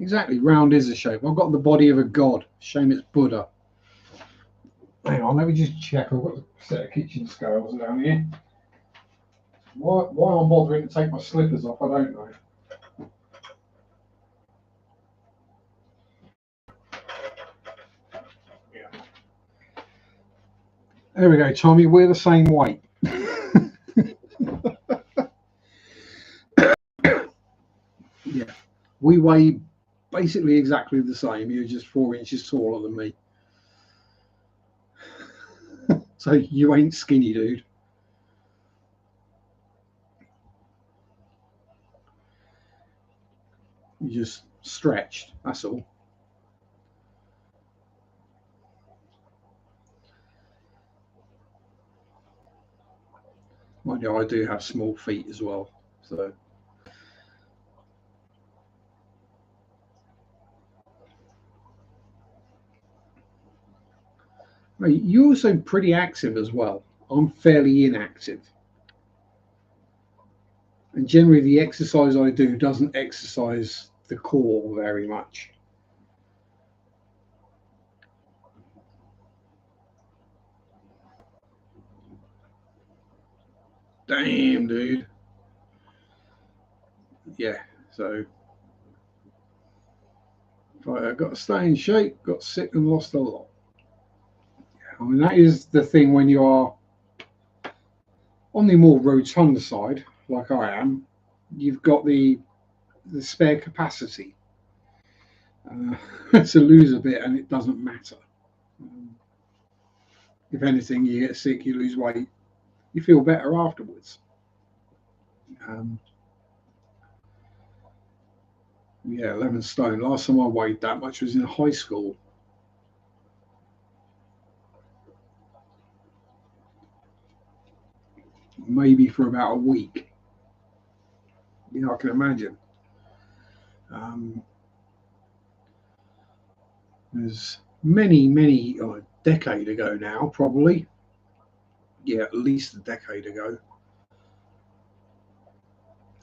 Exactly, round is the shape. I've got the body of a god. Shame it's Buddha. Hang on, let me just check. I've got a set of kitchen scales down here. Why I'm bothering to take my slippers off, I don't know. Yeah. There we go, Tommy. We're the same weight. Yeah, we weigh basically exactly the same. You're just 4 inches taller than me. So you ain't skinny, dude. You just stretched, that's all. Mind you, I do have small feet as well, so. You're also pretty active as well. I'm fairly inactive. And generally the exercise I do doesn't exercise the core very much. Damn, dude. Yeah, so I've got to stay in shape, got sick and lost a lot. I mean, that is the thing when you are on the more rotund side, like I am, you've got the spare capacity to lose a bit, and it doesn't matter. If anything, you get sick, you lose weight, you feel better afterwards. Yeah, 11 stone. Last time I weighed that much was in high school. Maybe for about a week. Yeah, I can imagine. There's many, a decade ago now, probably. Yeah, at least a decade ago.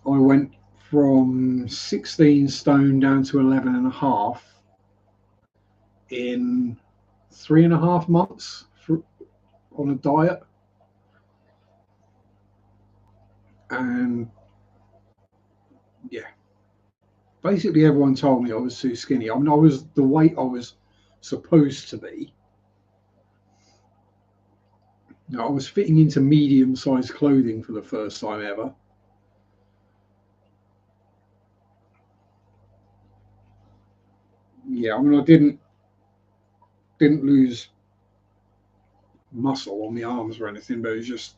I went from 16 stone down to 11 and a half in 3.5 months on a diet. And basically everyone told me I was too skinny. I mean, I was the weight I was supposed to be. Now, I was fitting into medium-sized clothing for the first time ever. Yeah, I mean, I didn't lose muscle on the arms or anything, but it was just,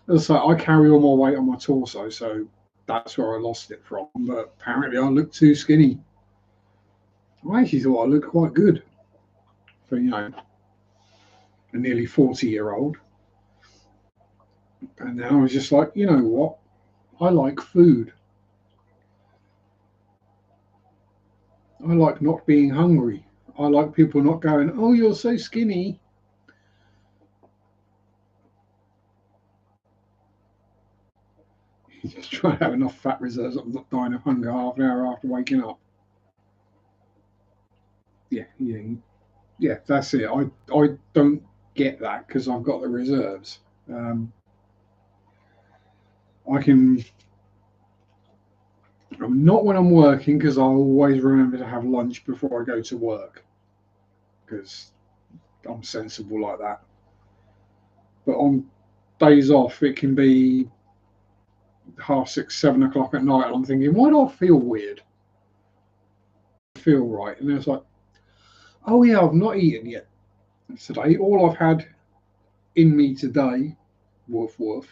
as I say, I carry all my weight on my torso, so that's where I lost it from. But apparently, I looked too skinny. I actually thought I looked quite good for a nearly 40-year-old. And then I was just like, you know what? I like food. I like not being hungry. I like people not going, oh, you're so skinny. You just try to have enough fat reserves. I'm not dying of hunger half an hour after waking up. Yeah, that's it. I don't get that because I've got the reserves. I can, not when I'm working because I always remember to have lunch before I go to work because I'm sensible like that. But on days off, it can be 6:30, 7 o'clock at night, and I'm thinking, why do I feel weird? I feel right, and it's like, oh yeah, I've not eaten yet today. All I've had in me today, woof woof,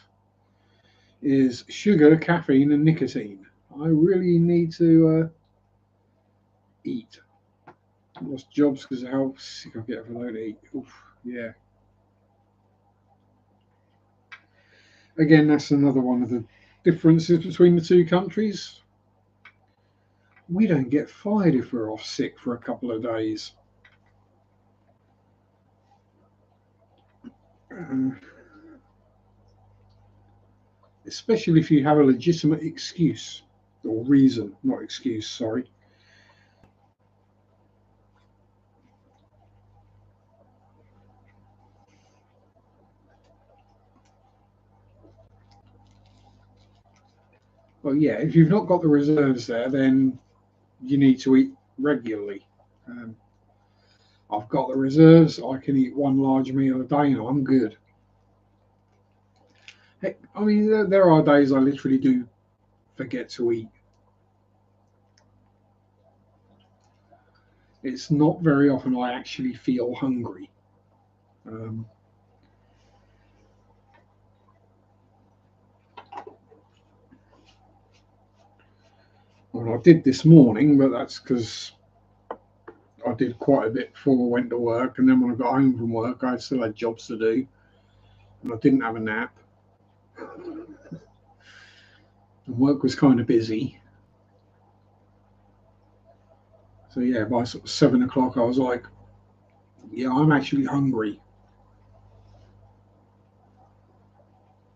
is sugar, caffeine, and nicotine. I really need to eat. I lost jobs because of how sick I get if I don't eat. Oof, yeah. Again, that's another one of the differences between the two countries. We don't get fired if we're off sick for a couple of days. Uh, Especially if you have a legitimate excuse or reason, not excuse, sorry. Well, yeah, if you've not got the reserves there, then you need to eat regularly. Um, I've got the reserves. I can eat one large meal a day, and I'm good. Heck, I mean, there are days I literally do forget to eat. It's not very often I actually feel hungry. Um, well, I did this morning, but that's because I did quite a bit before I went to work, and then when I got home from work, I still had jobs to do, and I didn't have a nap. And work was kind of busy, so yeah, by sort of 7 o'clock, I was like, "Yeah, I'm actually hungry."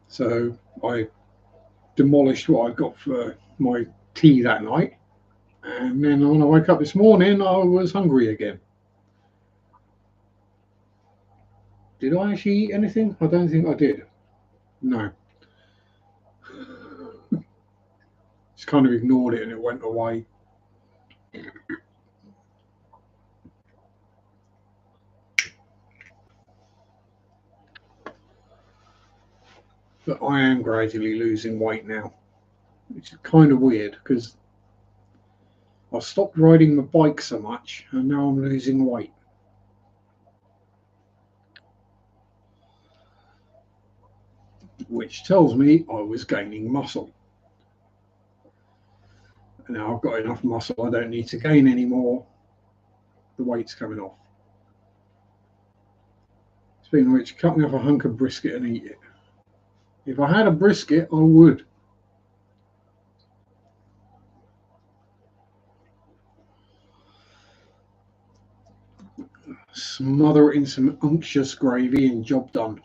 So I demolished what I got for my tea that night, and then when I woke up this morning, I was hungry again. Did I actually eat anything? I don't think I did. No, just kind of ignored it and it went away. But I am gradually losing weight now, which is kind of weird because I stopped riding my bike so much and now I'm losing weight. Which tells me I was gaining muscle. And now I've got enough muscle, I don't need to gain any more. The weight's coming off. Speaking of which, cut me off a hunk of brisket and eat it. If I had a brisket, I would. Smother it in some unctuous gravy and job done.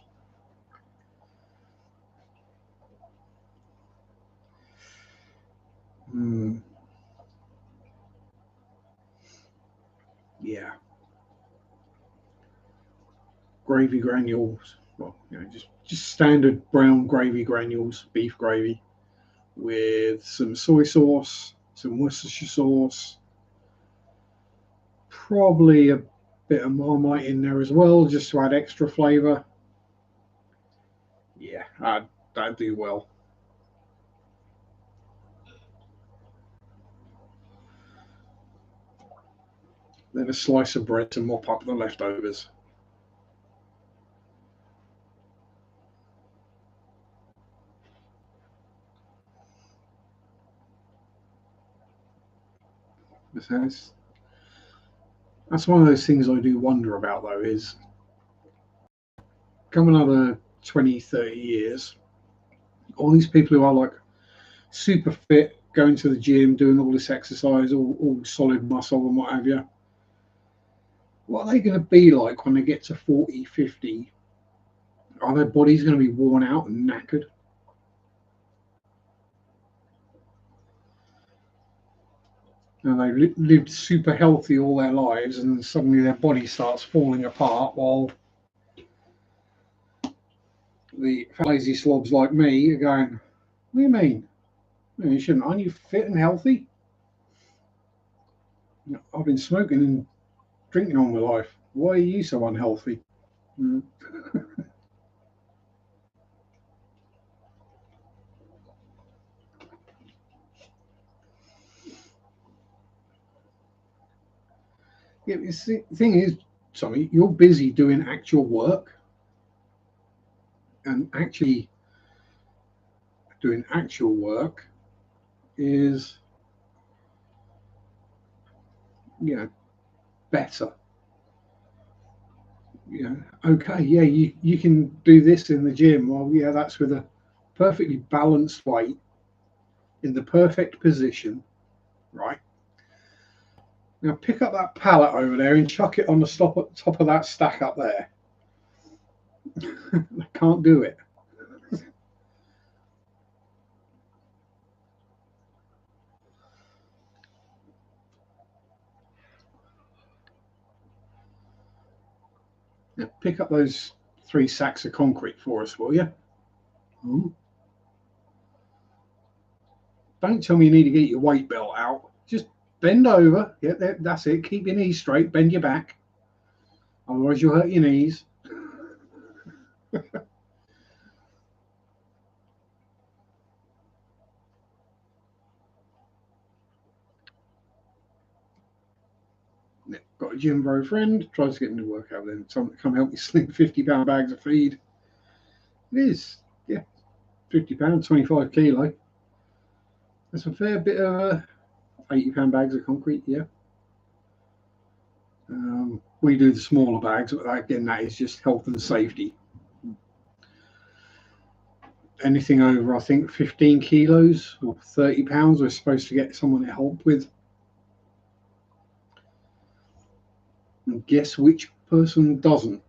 Mm, yeah. Gravy granules. Well, just standard brown gravy granules, beef gravy, with some soy sauce, some Worcestershire sauce, probably a bit of Marmite in there as well, just to add extra flavour. Yeah, that'd do well. Then a slice of bread to mop up the leftovers. That's one of those things I do wonder about, though, is come another 20, 30 years, all these people who are like super fit, going to the gym, doing all this exercise, all solid muscle and what have you, what are they going to be like when they get to 40, 50? Are their bodies going to be worn out and knackered? And they lived super healthy all their lives, and suddenly their body starts falling apart, while the lazy slobs like me are going, what do you mean? You shouldn't. Aren't you fit and healthy? I've been smoking and drinking all my life. Why are you so unhealthy? Mm. Yeah, the thing is, Tommy, you're busy doing actual work, and actually doing actual work is, you know, better. Okay, yeah, you can do this in the gym. Well, yeah, that's with a perfectly balanced weight in the perfect position, right? Now pick up that pallet over there and chuck it on the top of that stack up there. I can't do it. Now pick up those 3 sacks of concrete for us, will you? Ooh. Don't tell me you need to get your weight belt out. Just bend over. Yeah, that's it. Keep your knees straight. Bend your back. Otherwise, you'll hurt your knees. Got a gym bro friend. Tries to get into workout then. Someone come help me sling 50-pound bags of feed. It is. Yeah. £50, 25 kilo. That's a fair bit of 80-pound bags of concrete, yeah. We do the smaller bags, but again, that is just health and safety. Anything over, I think, 15 kilos or 30 pounds, we're supposed to get someone to help with. And guess which person doesn't?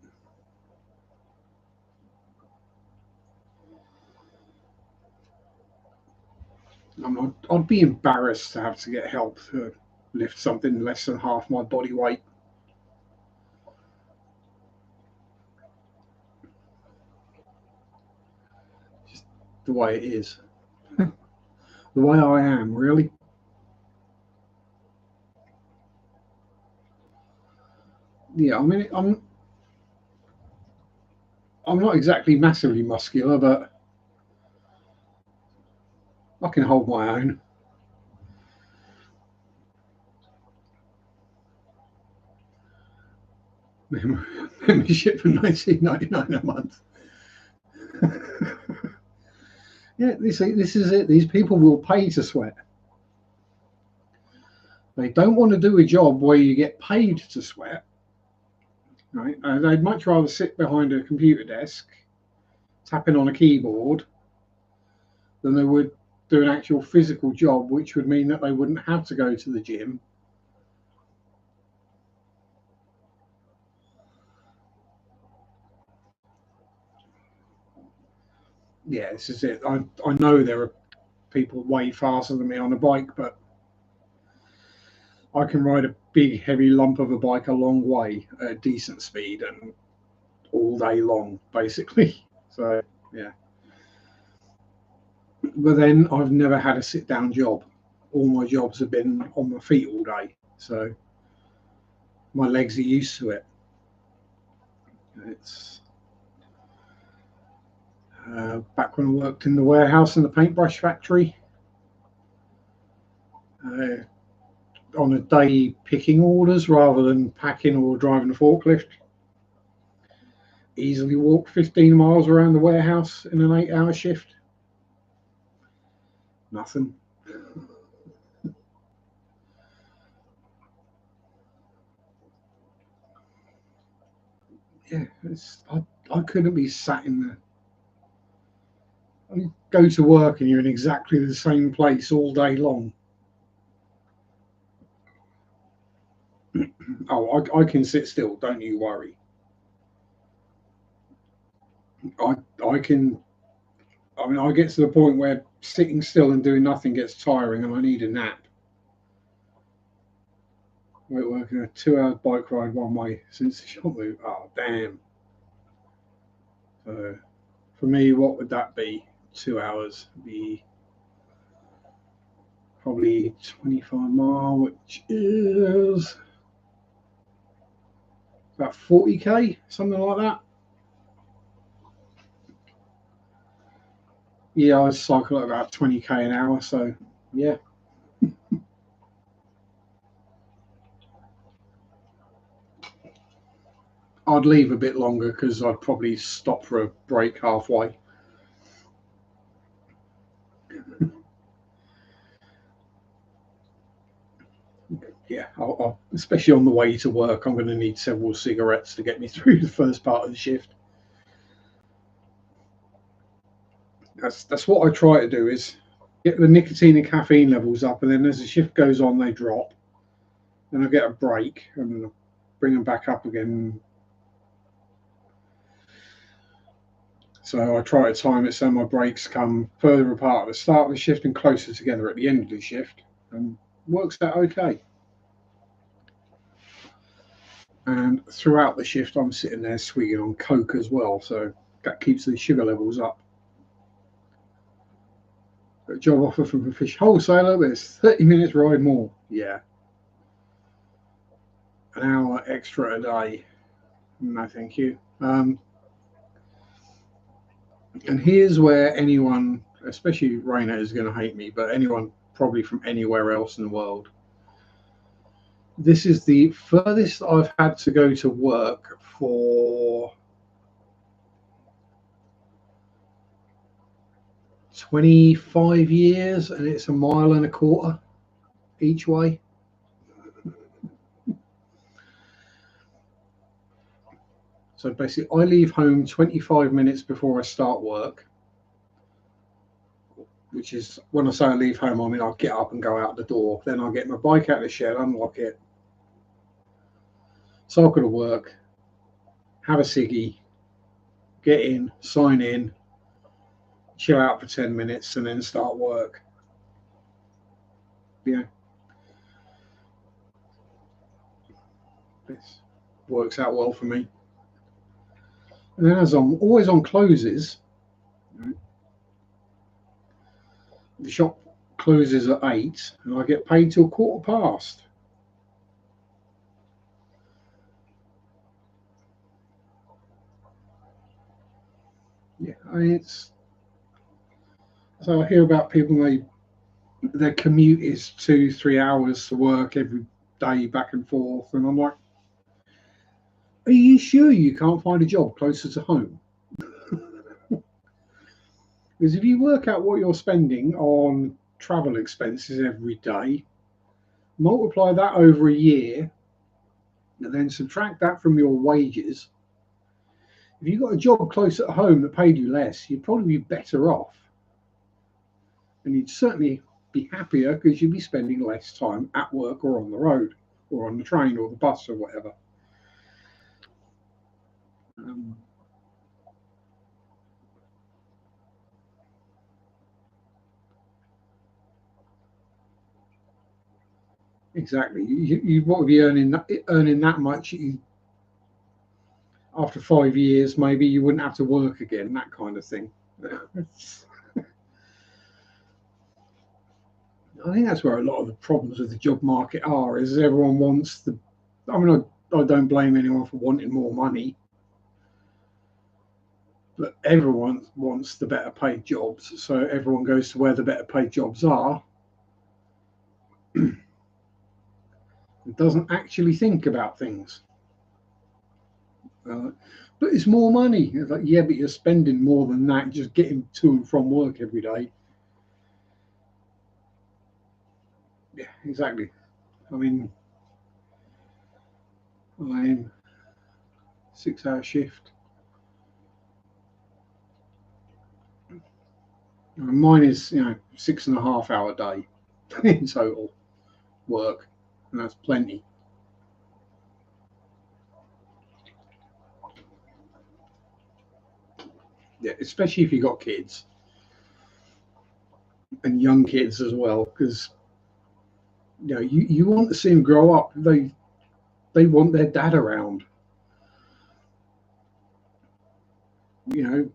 I'd be embarrassed to have to get help to lift something less than half my body weight. Just the way it is. The way I am, really. Yeah, I mean, I'm not exactly massively muscular, but I can hold my own. Membership for £19.99 a month. Yeah, this is it. These people will pay to sweat. They don't want to do a job where you get paid to sweat, right? They'd much rather sit behind a computer desk, tapping on a keyboard, than they would do an actual physical job, which would mean that they wouldn't have to go to the gym. Yeah, this is it. I know there are people way faster than me on a bike, but I can ride a big, heavy lump of a bike a long way at a decent speed and all day long, basically. So, yeah. But then I've never had a sit down job. all my jobs have been on my feet all day, so my legs are used to it. It's back when I worked in the warehouse in the paintbrush factory. On a day picking orders rather than packing or driving a forklift. Easily walked 15 miles around the warehouse in an 8-hour shift. Nothing. Yeah, I couldn't be sat in the. You go to work and you're in exactly the same place all day long. Oh, I can sit still, don't you worry. I can. I mean, I get to the point where sitting still and doing nothing gets tiring, and I need a nap. We're working a 2-hour bike ride one way since the shop move. Oh, damn. So for me, what would that be? 2 hours be probably 25 mile, which is about 40k, something like that. Yeah, I cycle at about 20k an hour, so yeah. I'd leave a bit longer because I'd probably stop for a break halfway. Yeah, especially on the way to work, I'm going to need several cigarettes to get me through the first part of the shift. That's what I try to do is get the nicotine and caffeine levels up, and then as the shift goes on, they drop. Then I get a break and bring them back up again. So I try to time it so my breaks come further apart at the start of the shift and closer together at the end of the shift, and works out okay. And throughout the shift, I'm sitting there swigging on Coke as well, so that keeps the sugar levels up. A job offer from a fish wholesaler, but it's 30 minutes ride more. Yeah. An hour extra a day. No, thank you. And here's where anyone, especially Raina, is going to hate me, but anyone probably from anywhere else in the world. This is the furthest I've had to go to work for 25 years, and it's 1.25 miles each way. So basically, I leave home 25 minutes before I start work, which is when I say I leave home, I mean I'll get up and go out the door. Then I'll get my bike out of the shed, unlock it, cycle to work, have a ciggy, get in, sign in, chill out for 10 minutes, and then start work. Yeah. This works out well for me. And then as I'm always on closes, the shop closes at 8 and I get paid till 1/4 past. Yeah, I mean, it's so I hear about people their commute is 2-3 hours to work every day back and forth, and I'm like, are you sure you can't find a job closer to home? Because if you work out what you're spending on travel expenses every day, multiply that over a year, and then subtract that from your wages. If you got a job close at home that paid you less, you'd probably be better off. And you'd certainly be happier because you'd be spending less time at work or on the road or on the train or the bus or whatever. Um, exactly. You what be earning that much? After 5 years, maybe you wouldn't have to work again. That kind of thing. I think that's where a lot of the problems with the job market are, is everyone wants the, I mean, I don't blame anyone for wanting more money, but everyone wants the better paid jobs. So everyone goes to where the better paid jobs are. It doesn't actually think about things. But it's more money. It's like, yeah, but you're spending more than that just getting to and from work every day. Yeah, exactly. I mean, I'm 6 hour shift. Mine is, 6.5 hour day in total work, and that's plenty. Yeah, especially if you've got kids and young kids as well, because you want to see them grow up. They want their dad around. You know,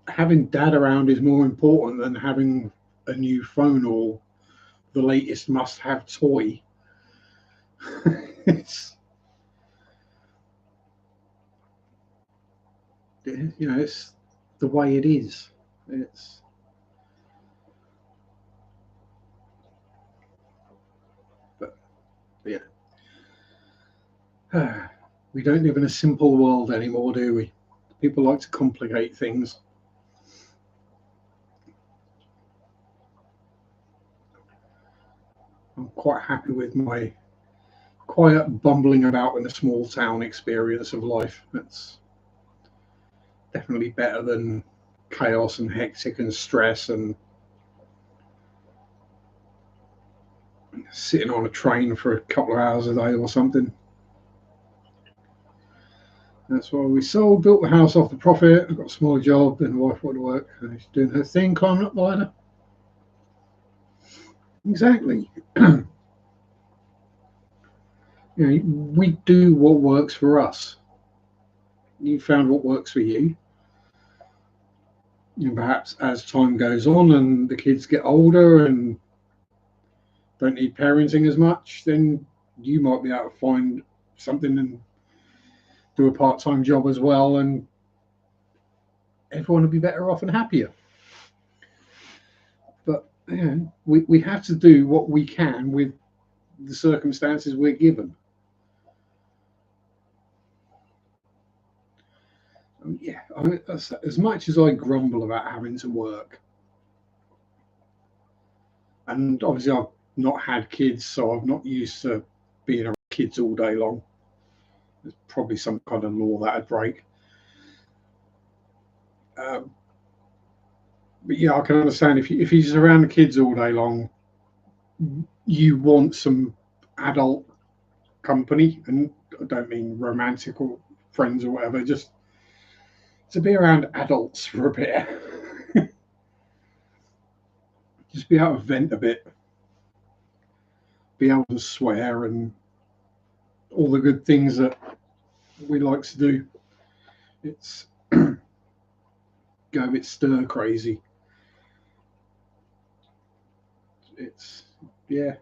having dad around is more important than having a new phone or the latest must-have toy. it's it's the way it is. It's but yeah, we don't live in a simple world anymore, do we? People like to complicate things. I'm quite happy with my quiet bumbling about in a small town experience of life. That's definitely better than chaos and hectic and stress and sitting on a train for a couple of hours a day or something. That's why we sold, built the house off the profit. I got a small job, then the wife went to work. She's doing her thing, climbing up the ladder. Exactly. We do what works for us. You found what works for you. Perhaps as time goes on and the kids get older and don't need parenting as much, then you might be able to find something and do a part-time job as well, and everyone will be better off and happier. But we have to do what we can with the circumstances we're given. I mean, as much as I grumble about having to work, and obviously I've not had kids, so I'm not used to being around kids all day long. There's probably some kind of law that I'd break. Um, but yeah, I can understand if he's around the kids all day long, you want some adult company, and I don't mean romantic or friends or whatever, just to be around adults for a bit. Just be able to vent a bit, be able to swear and all the good things that we like to do. It's go a bit stir crazy. It's yeah.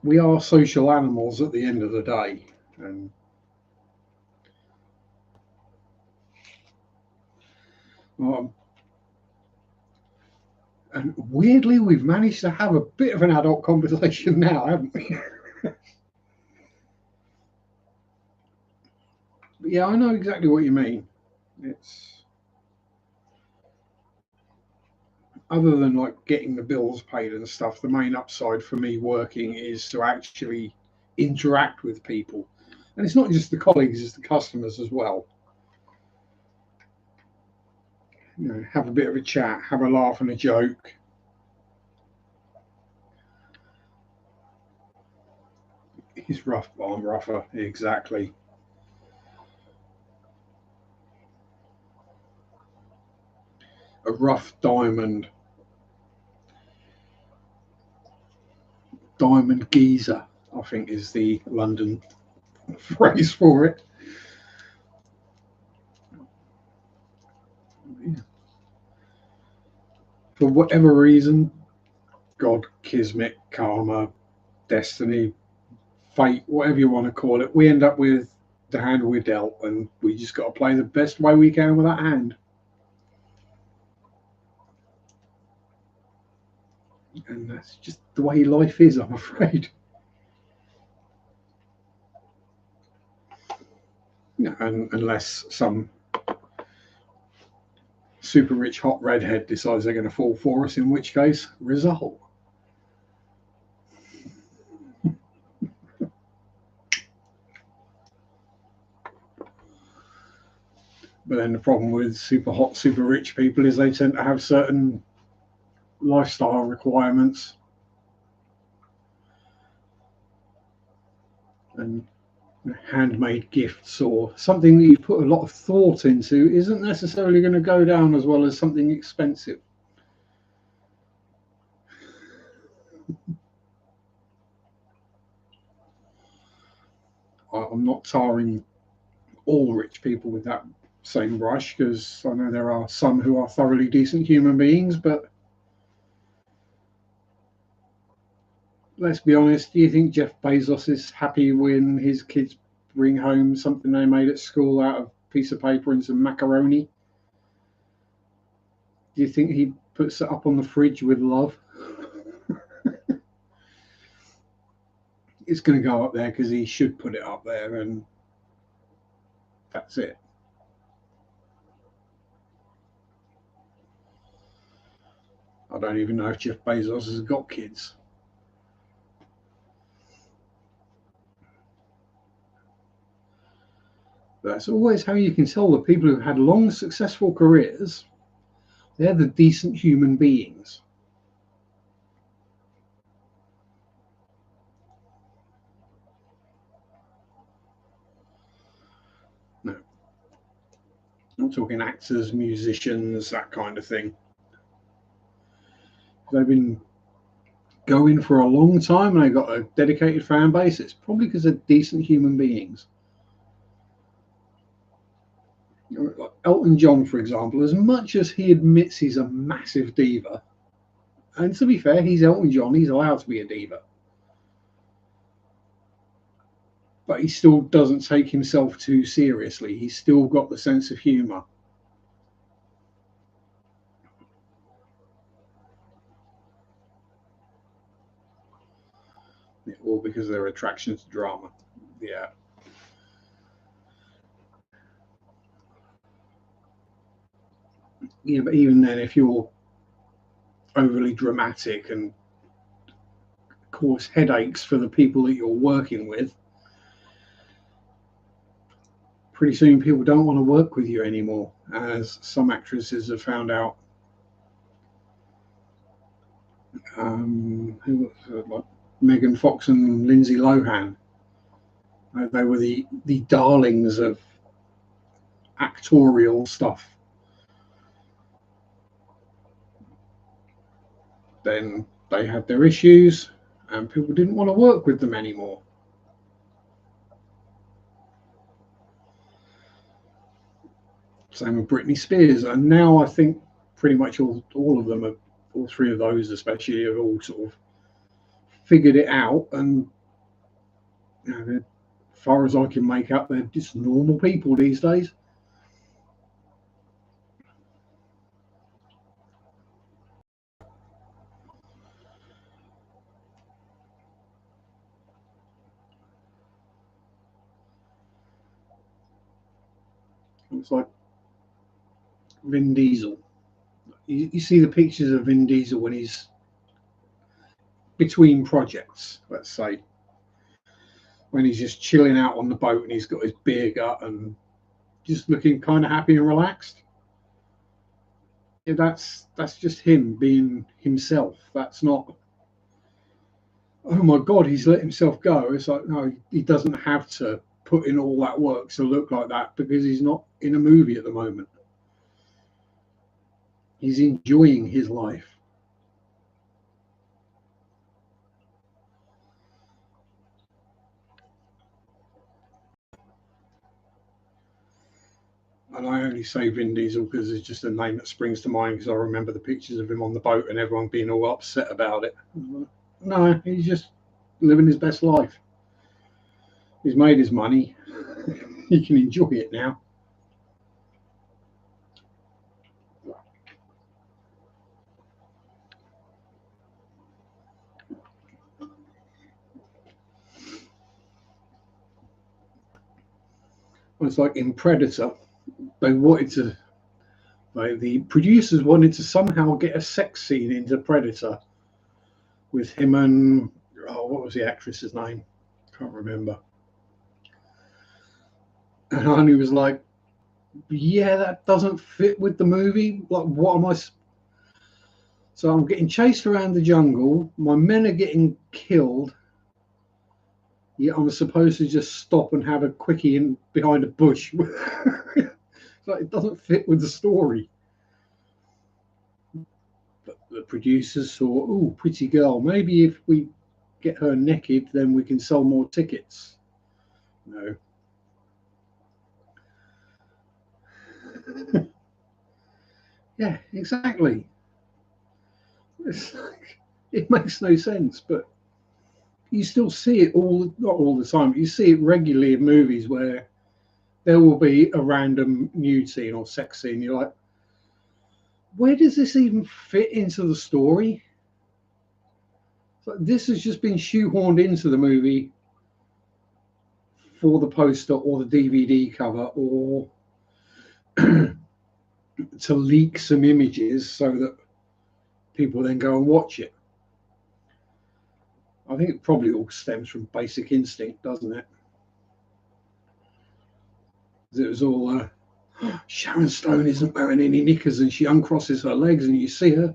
We are social animals at the end of the day, and um, and weirdly, we've managed to have a bit of an adult conversation now, haven't we? But yeah, I know exactly what you mean. It's other than like getting the bills paid and stuff, the main upside for me working is to actually interact with people. And it's not just the colleagues, it's the customers as well. Have a bit of a chat, have a laugh and a joke. He's rough, but I'm rougher. Exactly. A rough diamond. Diamond geezer, I think, is the London phrase for it. For whatever reason, God, kismet, karma, destiny, fate, whatever you want to call it. We end up with the hand we're dealt, and we just got to play the best way we can with that hand. And that's just the way life is, I'm afraid. And unless some super rich hot redhead decides they're going to fall for us, in which case, result. But then the problem with super hot, super rich people is they tend to have certain lifestyle requirements. And handmade gifts or something that you put a lot of thought into isn't necessarily going to go down as well as something expensive. I'm not tarring all rich people with that same brush, because I know there are some who are thoroughly decent human beings, but let's be honest, do you think Jeff Bezos is happy when his kids bring home something they made at school out of a piece of paper and some macaroni? Do you think he puts it up on the fridge with love? It's going to go up there because he should put it up there, and that's it. I don't even know if Jeff Bezos has got kids. That's always how you can tell the people who've had long, successful careers, they're the decent human beings. No, I'm talking actors, musicians, that kind of thing. They've been going for a long time and they've got a dedicated fan base. It's probably because they're decent human beings. Like Elton John, for example, as much as he admits he's a massive diva, and to be fair, he's Elton John, he's allowed to be a diva, but he still doesn't take himself too seriously. He's still got the sense of humour. All because of their attraction to drama. Yeah. Yeah, but even then, if you're overly dramatic and cause headaches for the people that you're working with, pretty soon people don't want to work with you anymore, as some actresses have found out. Like Megan Fox and Lindsay Lohan, they were the darlings of actorial stuff. Then they had their issues, and people didn't want to work with them anymore. Same with Britney Spears, and now I think pretty much all of them, all three of those especially, have all sort of figured it out, and as far as I can make out, they're just normal people these days. It's like Vin Diesel. You see the pictures of Vin Diesel when he's between projects, let's say, when he's just chilling out on the boat and he's got his beer gut and just looking kind of happy and relaxed. Yeah, that's just him being himself. That's not, oh my God, he's let himself go. It's like, no, he doesn't have to put in all that work to look like that because he's not in a movie at the moment. He's enjoying his life. And I only say Vin Diesel because it's just a name that springs to mind because I remember the pictures of him on the boat and everyone being all upset about it. No, he's just living his best life. He's made his money. He can enjoy it now. It's like in Predator, the producers wanted to somehow get a sex scene into Predator with him and what was the actress's name? Can't remember. And Arnie was like, "Yeah, that doesn't fit with the movie. Like, what am I?" So I'm getting chased around the jungle. My men are getting killed. Yeah, I'm supposed to just stop and have a quickie in behind a bush. Like, it doesn't fit with the story. But the producers thought, "Oh, pretty girl. Maybe if we get her naked, then we can sell more tickets." No. Yeah, exactly. It's like, it makes no sense, but you still see it not all the time, but you see it regularly in movies where there will be a random nude scene or sex scene. You're like, where does this even fit into the story? So this has just been shoehorned into the movie for the poster or the DVD cover or to leak some images so that people then go and watch it. I think it probably all stems from Basic Instinct, doesn't it? It was all Sharon Stone isn't wearing any knickers and she uncrosses her legs and you see her.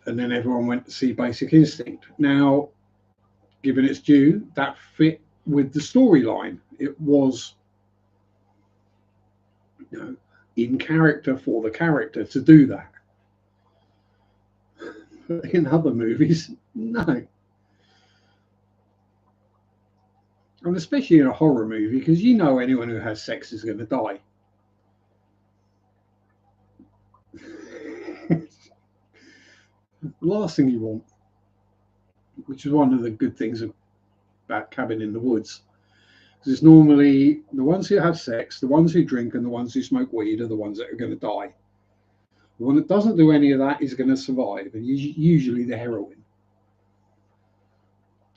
And then everyone went to see Basic Instinct. Now, given its due, that fit with the storyline. It was, in character for the character to do that. In other movies, no. And especially in a horror movie, because anyone who has sex is going to die. Last thing you want, which is one of the good things about Cabin in the Woods, because it's normally the ones who have sex, the ones who drink, and the ones who smoke weed are the ones that are going to die. The one that doesn't do any of that is going to survive, and usually the heroine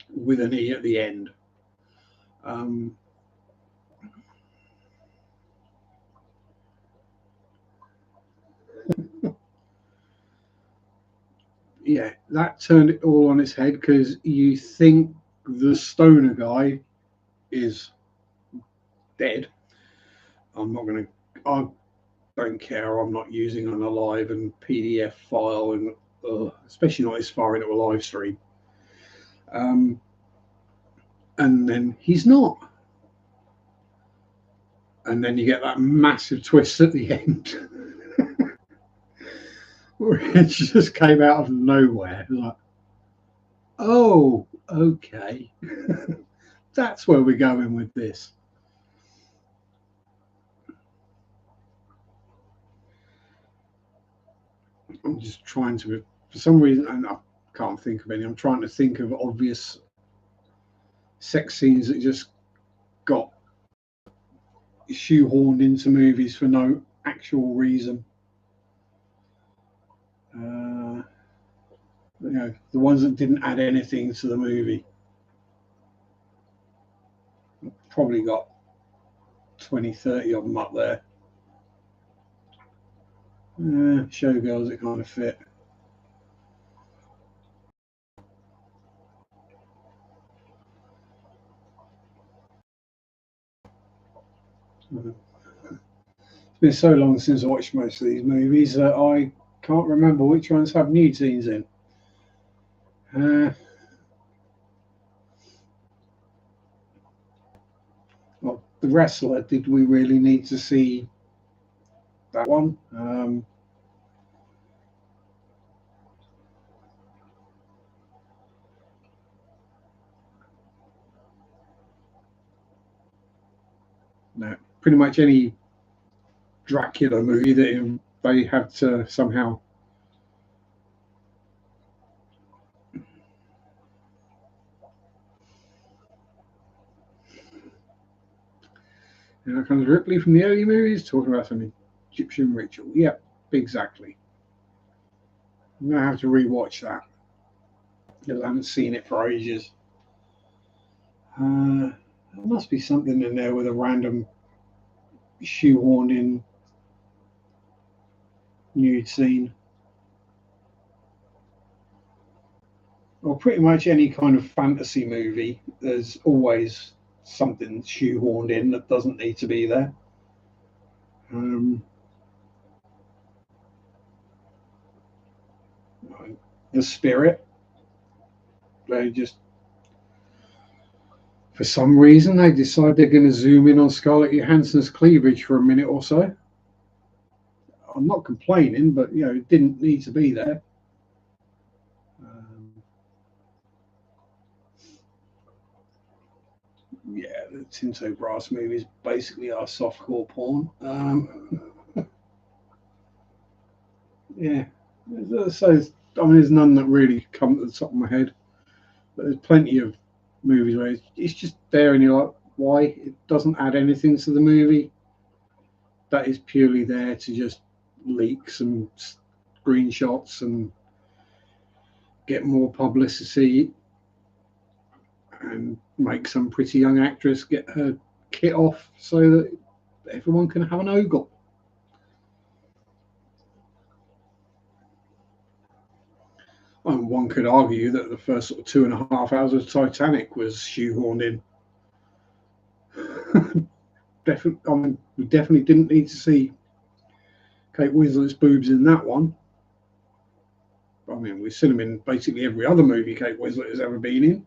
with an E at the end. Yeah, that turned it all on its head because you think the stoner guy is dead. I'm not going to. I don't care. I'm not using an alive and PDF file, and especially not as far into a live stream. And then he's not. And then you get that massive twist at the end. Where it just came out of nowhere. Like, oh, okay. That's where we're going with this. I'm just trying to, for some reason, and I can't think of any. I'm trying to think of obvious sex scenes that just got shoehorned into movies for no actual reason. The ones that didn't add anything to the movie. Probably got 20, 30 of them up there. Showgirls, it kind of fit. It's been so long since I watched most of these movies that I can't remember which ones have nude scenes in. Well, The Wrestler, did we really need to see that one? No, pretty much any Dracula movie that they had to somehow. Now comes Ripley from the early movies talking about some Egyptian ritual. Yep, exactly. I'm gonna have to rewatch that because I haven't seen it for ages. There must be something in there with a random shoehorned in nude scene. Well, pretty much any kind of fantasy movie, there's always something shoehorned in that doesn't need to be there. Um, the Spirit, they just, for some reason, they decide they're going to zoom in on Scarlett Johansson's cleavage for a minute or so. I'm not complaining, but it didn't need to be there. Yeah, the Tinto Brass movies basically are softcore porn. Yeah, so I mean, there's none that really come to the top of my head, but there's plenty of movies where it's just there, and you're like, why? It doesn't add anything to the movie. That is purely there to just leak some screenshots and get more publicity and make some pretty young actress get her kit off so that everyone can have an ogle. And one could argue that the first sort of 2.5 hours of Titanic was shoehorned in. Definitely, I mean, we definitely didn't need to see Kate Winslet's boobs in that one. I mean, we've seen them in basically every other movie Kate Winslet has ever been in.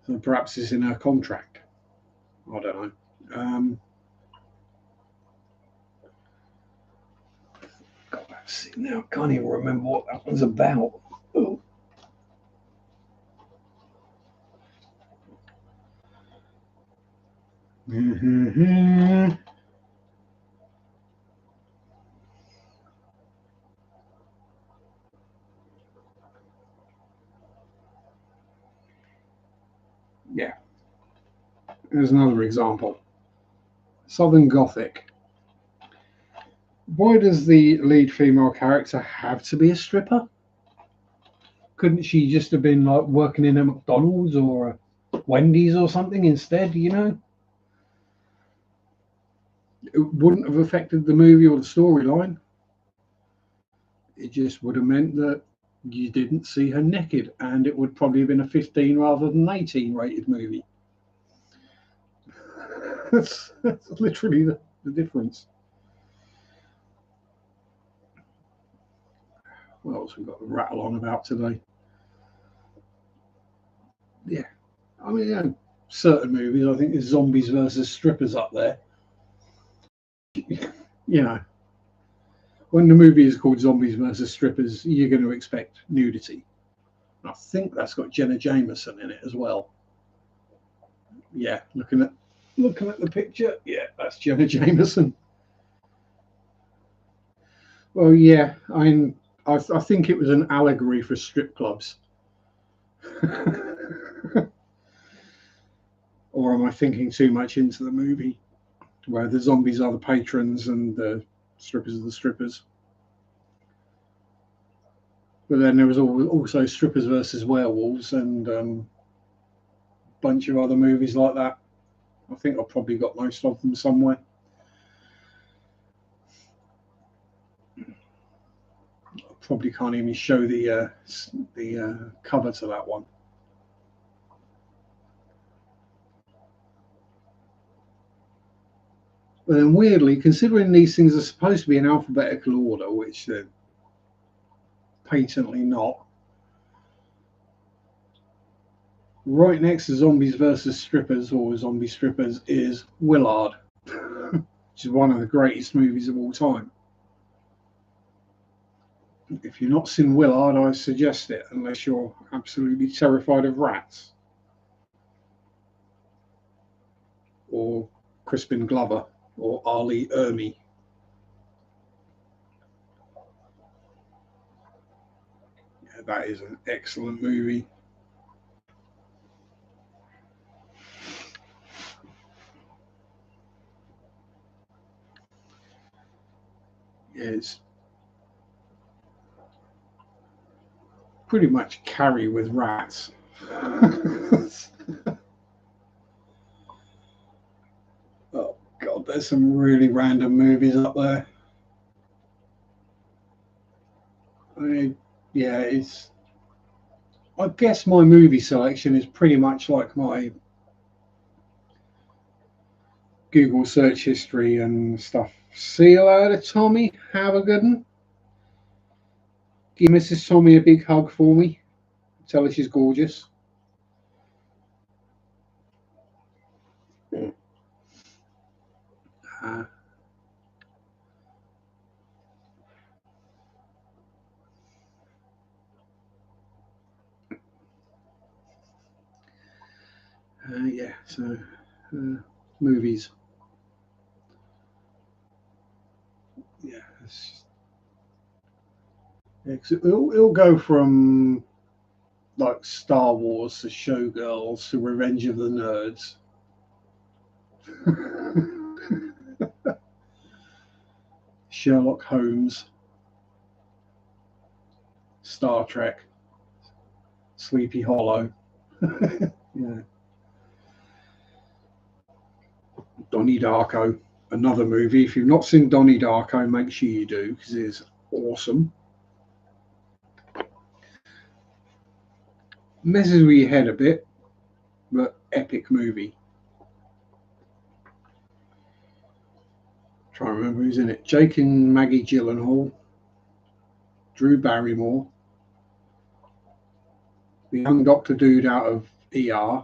So perhaps it's in her contract. I don't know. God, let's see now. I can't even remember what that was about. Oh. Mm-hmm. Yeah. There's another example. Southern Gothic. Why does the lead female character have to be a stripper? Couldn't she just have been like working in a McDonald's or a Wendy's or something instead, It wouldn't have affected the movie or the storyline. It just would have meant that you didn't see her naked, and it would probably have been a 15 rather than 18 rated movie. That's literally the difference. What else we've got to rattle on about today? Yeah, I mean, certain movies, I think there's zombies versus strippers up there. You know, when the movie is called Zombies versus Strippers, you're going to expect nudity. And I think that's got Jenna Jameson in it as well. Yeah, looking at the picture, yeah, that's Jenna Jameson. Well, yeah, I think it was an allegory for strip clubs. Or am I thinking too much into the movie, where the zombies are the patrons and the strippers are the strippers? But then there was also strippers versus werewolves and a bunch of other movies like that. I think I've probably got most of them somewhere. I probably can't even show the cover to that one. But then weirdly, considering these things are supposed to be in alphabetical order, which they're patently not, right next to Zombies versus Strippers or Zombie Strippers is Willard, which is one of the greatest movies of all time. If you've not seen Willard, I suggest it, unless you're absolutely terrified of rats. or Crispin Glover or Ali Ermey. Yeah, that is an excellent movie. Yeah, it's pretty much Carrie with rats. Oh God, there's some really random movies up there. Yeah, it's. I guess my movie selection is pretty much like my Google search history and stuff. See you later, Tommy. Have a good one. Give Mrs. Tommy a big hug for me. Tell her she's gorgeous. Uh, yeah, so movies. Yeah, yeah, it'll go from like Star Wars to Showgirls to Revenge of the Nerds. Sherlock Holmes, Star Trek, Sleepy Hollow. Yeah, Donnie Darko, another movie. If you've not seen Donnie Darko, make sure you do because it's awesome. Messes with your head a bit, but epic movie. Trying to remember who's in it. Jake and Maggie Gyllenhaal, Drew Barrymore, the young Doctor dude out of ER,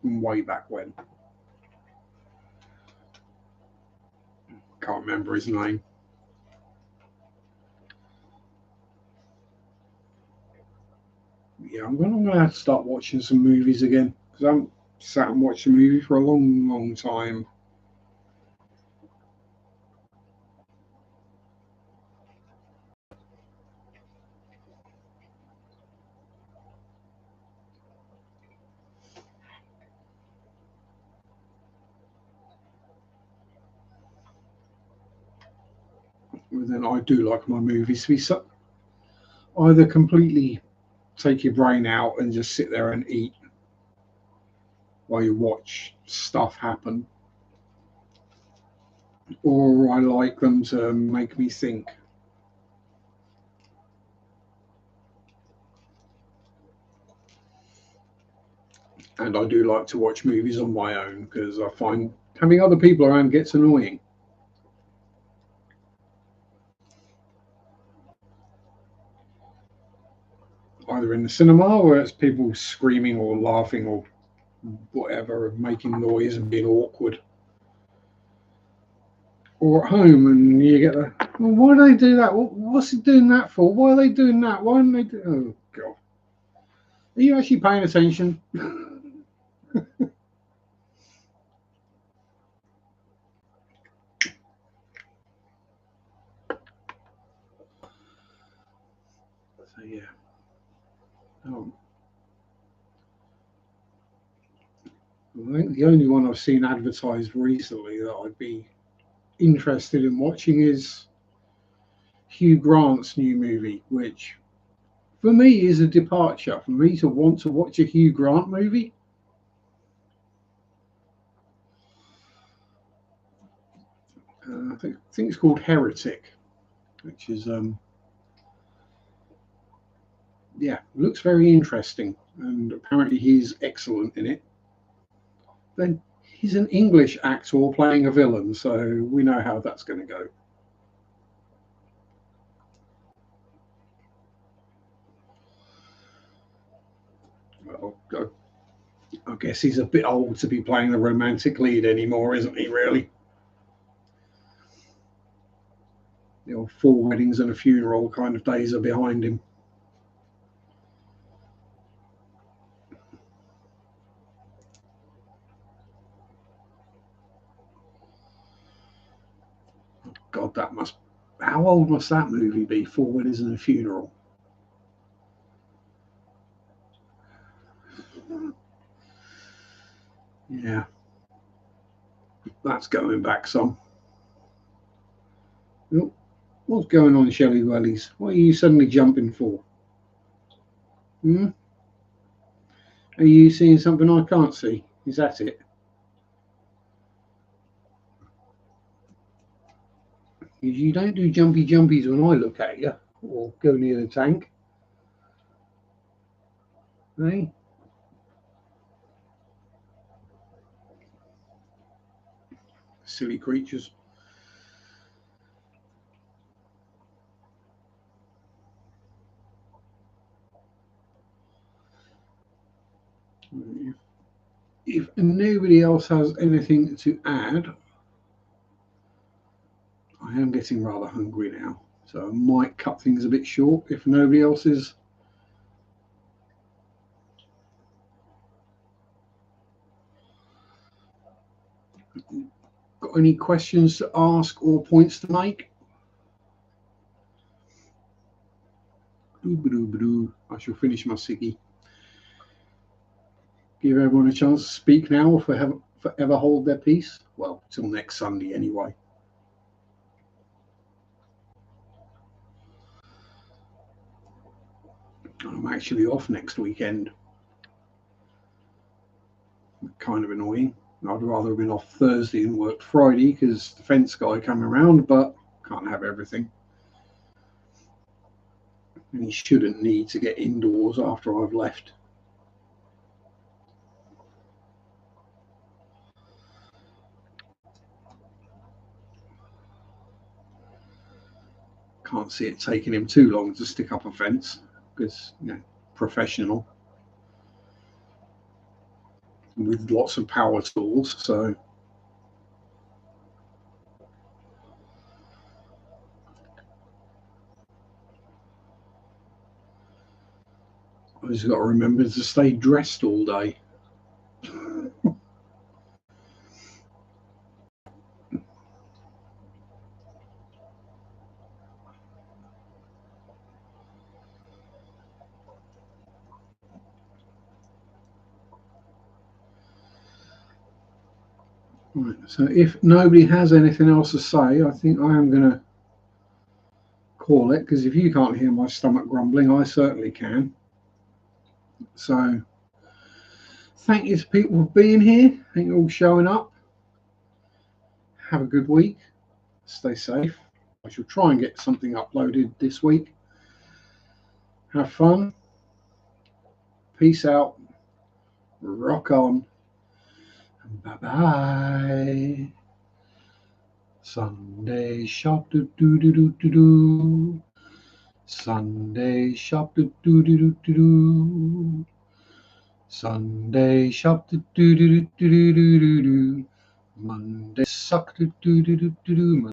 from way back when. Can't remember his name. Yeah, I'm gonna have to start watching some movies again because I haven't sat and watched a movie for a long, long time. But then I do like my movies to be either completely take your brain out and just sit there and eat while you watch stuff happen, or I like them to make me think. And I do like to watch movies on my own because I find having other people around gets annoying. Either in the cinema where it's people screaming or laughing or whatever, making noise and being awkward, or at home and you get the, well, why do they do that? What's he doing that for? Why are they doing that? Why don't they do? Oh God, are you actually paying attention? So yeah. Um, I think the only one I've seen advertised recently that I'd be interested in watching is Hugh Grant's new movie, which for me is a departure. For me to want to watch a Hugh Grant movie, I think it's called Heretic, which is yeah, looks very interesting, and apparently he's excellent in it. Then he's an English actor playing a villain, so we know how that's going to go. Well, I guess he's a bit old to be playing the romantic lead anymore, isn't he? Really, the old four weddings and a funeral kind of days are behind him. that must. How old must that movie be? Four Weddings and a Funeral. Yeah, that's going back some. Oh, what's going on, Shelley Wellies? What are you suddenly jumping for? Hmm? Are you seeing something I can't see? Is that it? You don't do jumpy jumpies when I look at you or go near the tank. Eh? Silly creatures. If nobody else has anything to add, I am getting rather hungry now, so I might cut things a bit short if nobody else is. Got any questions to ask or points to make? I shall finish my ciggy. Give everyone a chance to speak now or forever hold their peace. Well, till next Sunday anyway. I'm actually off next weekend. Kind of annoying. I'd rather have been off Thursday and worked Friday because the fence guy came around, but can't have everything. And he shouldn't need to get indoors after I've left. Can't see it taking him too long to stick up a fence because, professional with lots of power tools. So I just got to remember to stay dressed all day. Right, so if nobody has anything else to say, I think I am going to call it, because if you can't hear my stomach grumbling, I certainly can. So thank you to people for being here. Thank you all showing up. Have a good week. Stay safe. I shall try and get something uploaded this week. Have fun. Peace out. Rock on. Bye bye. Sunday shop do do do do do do. Sunday shop do do do do do do. Sunday shop do do do do do do do. Monday suck do do do do do do.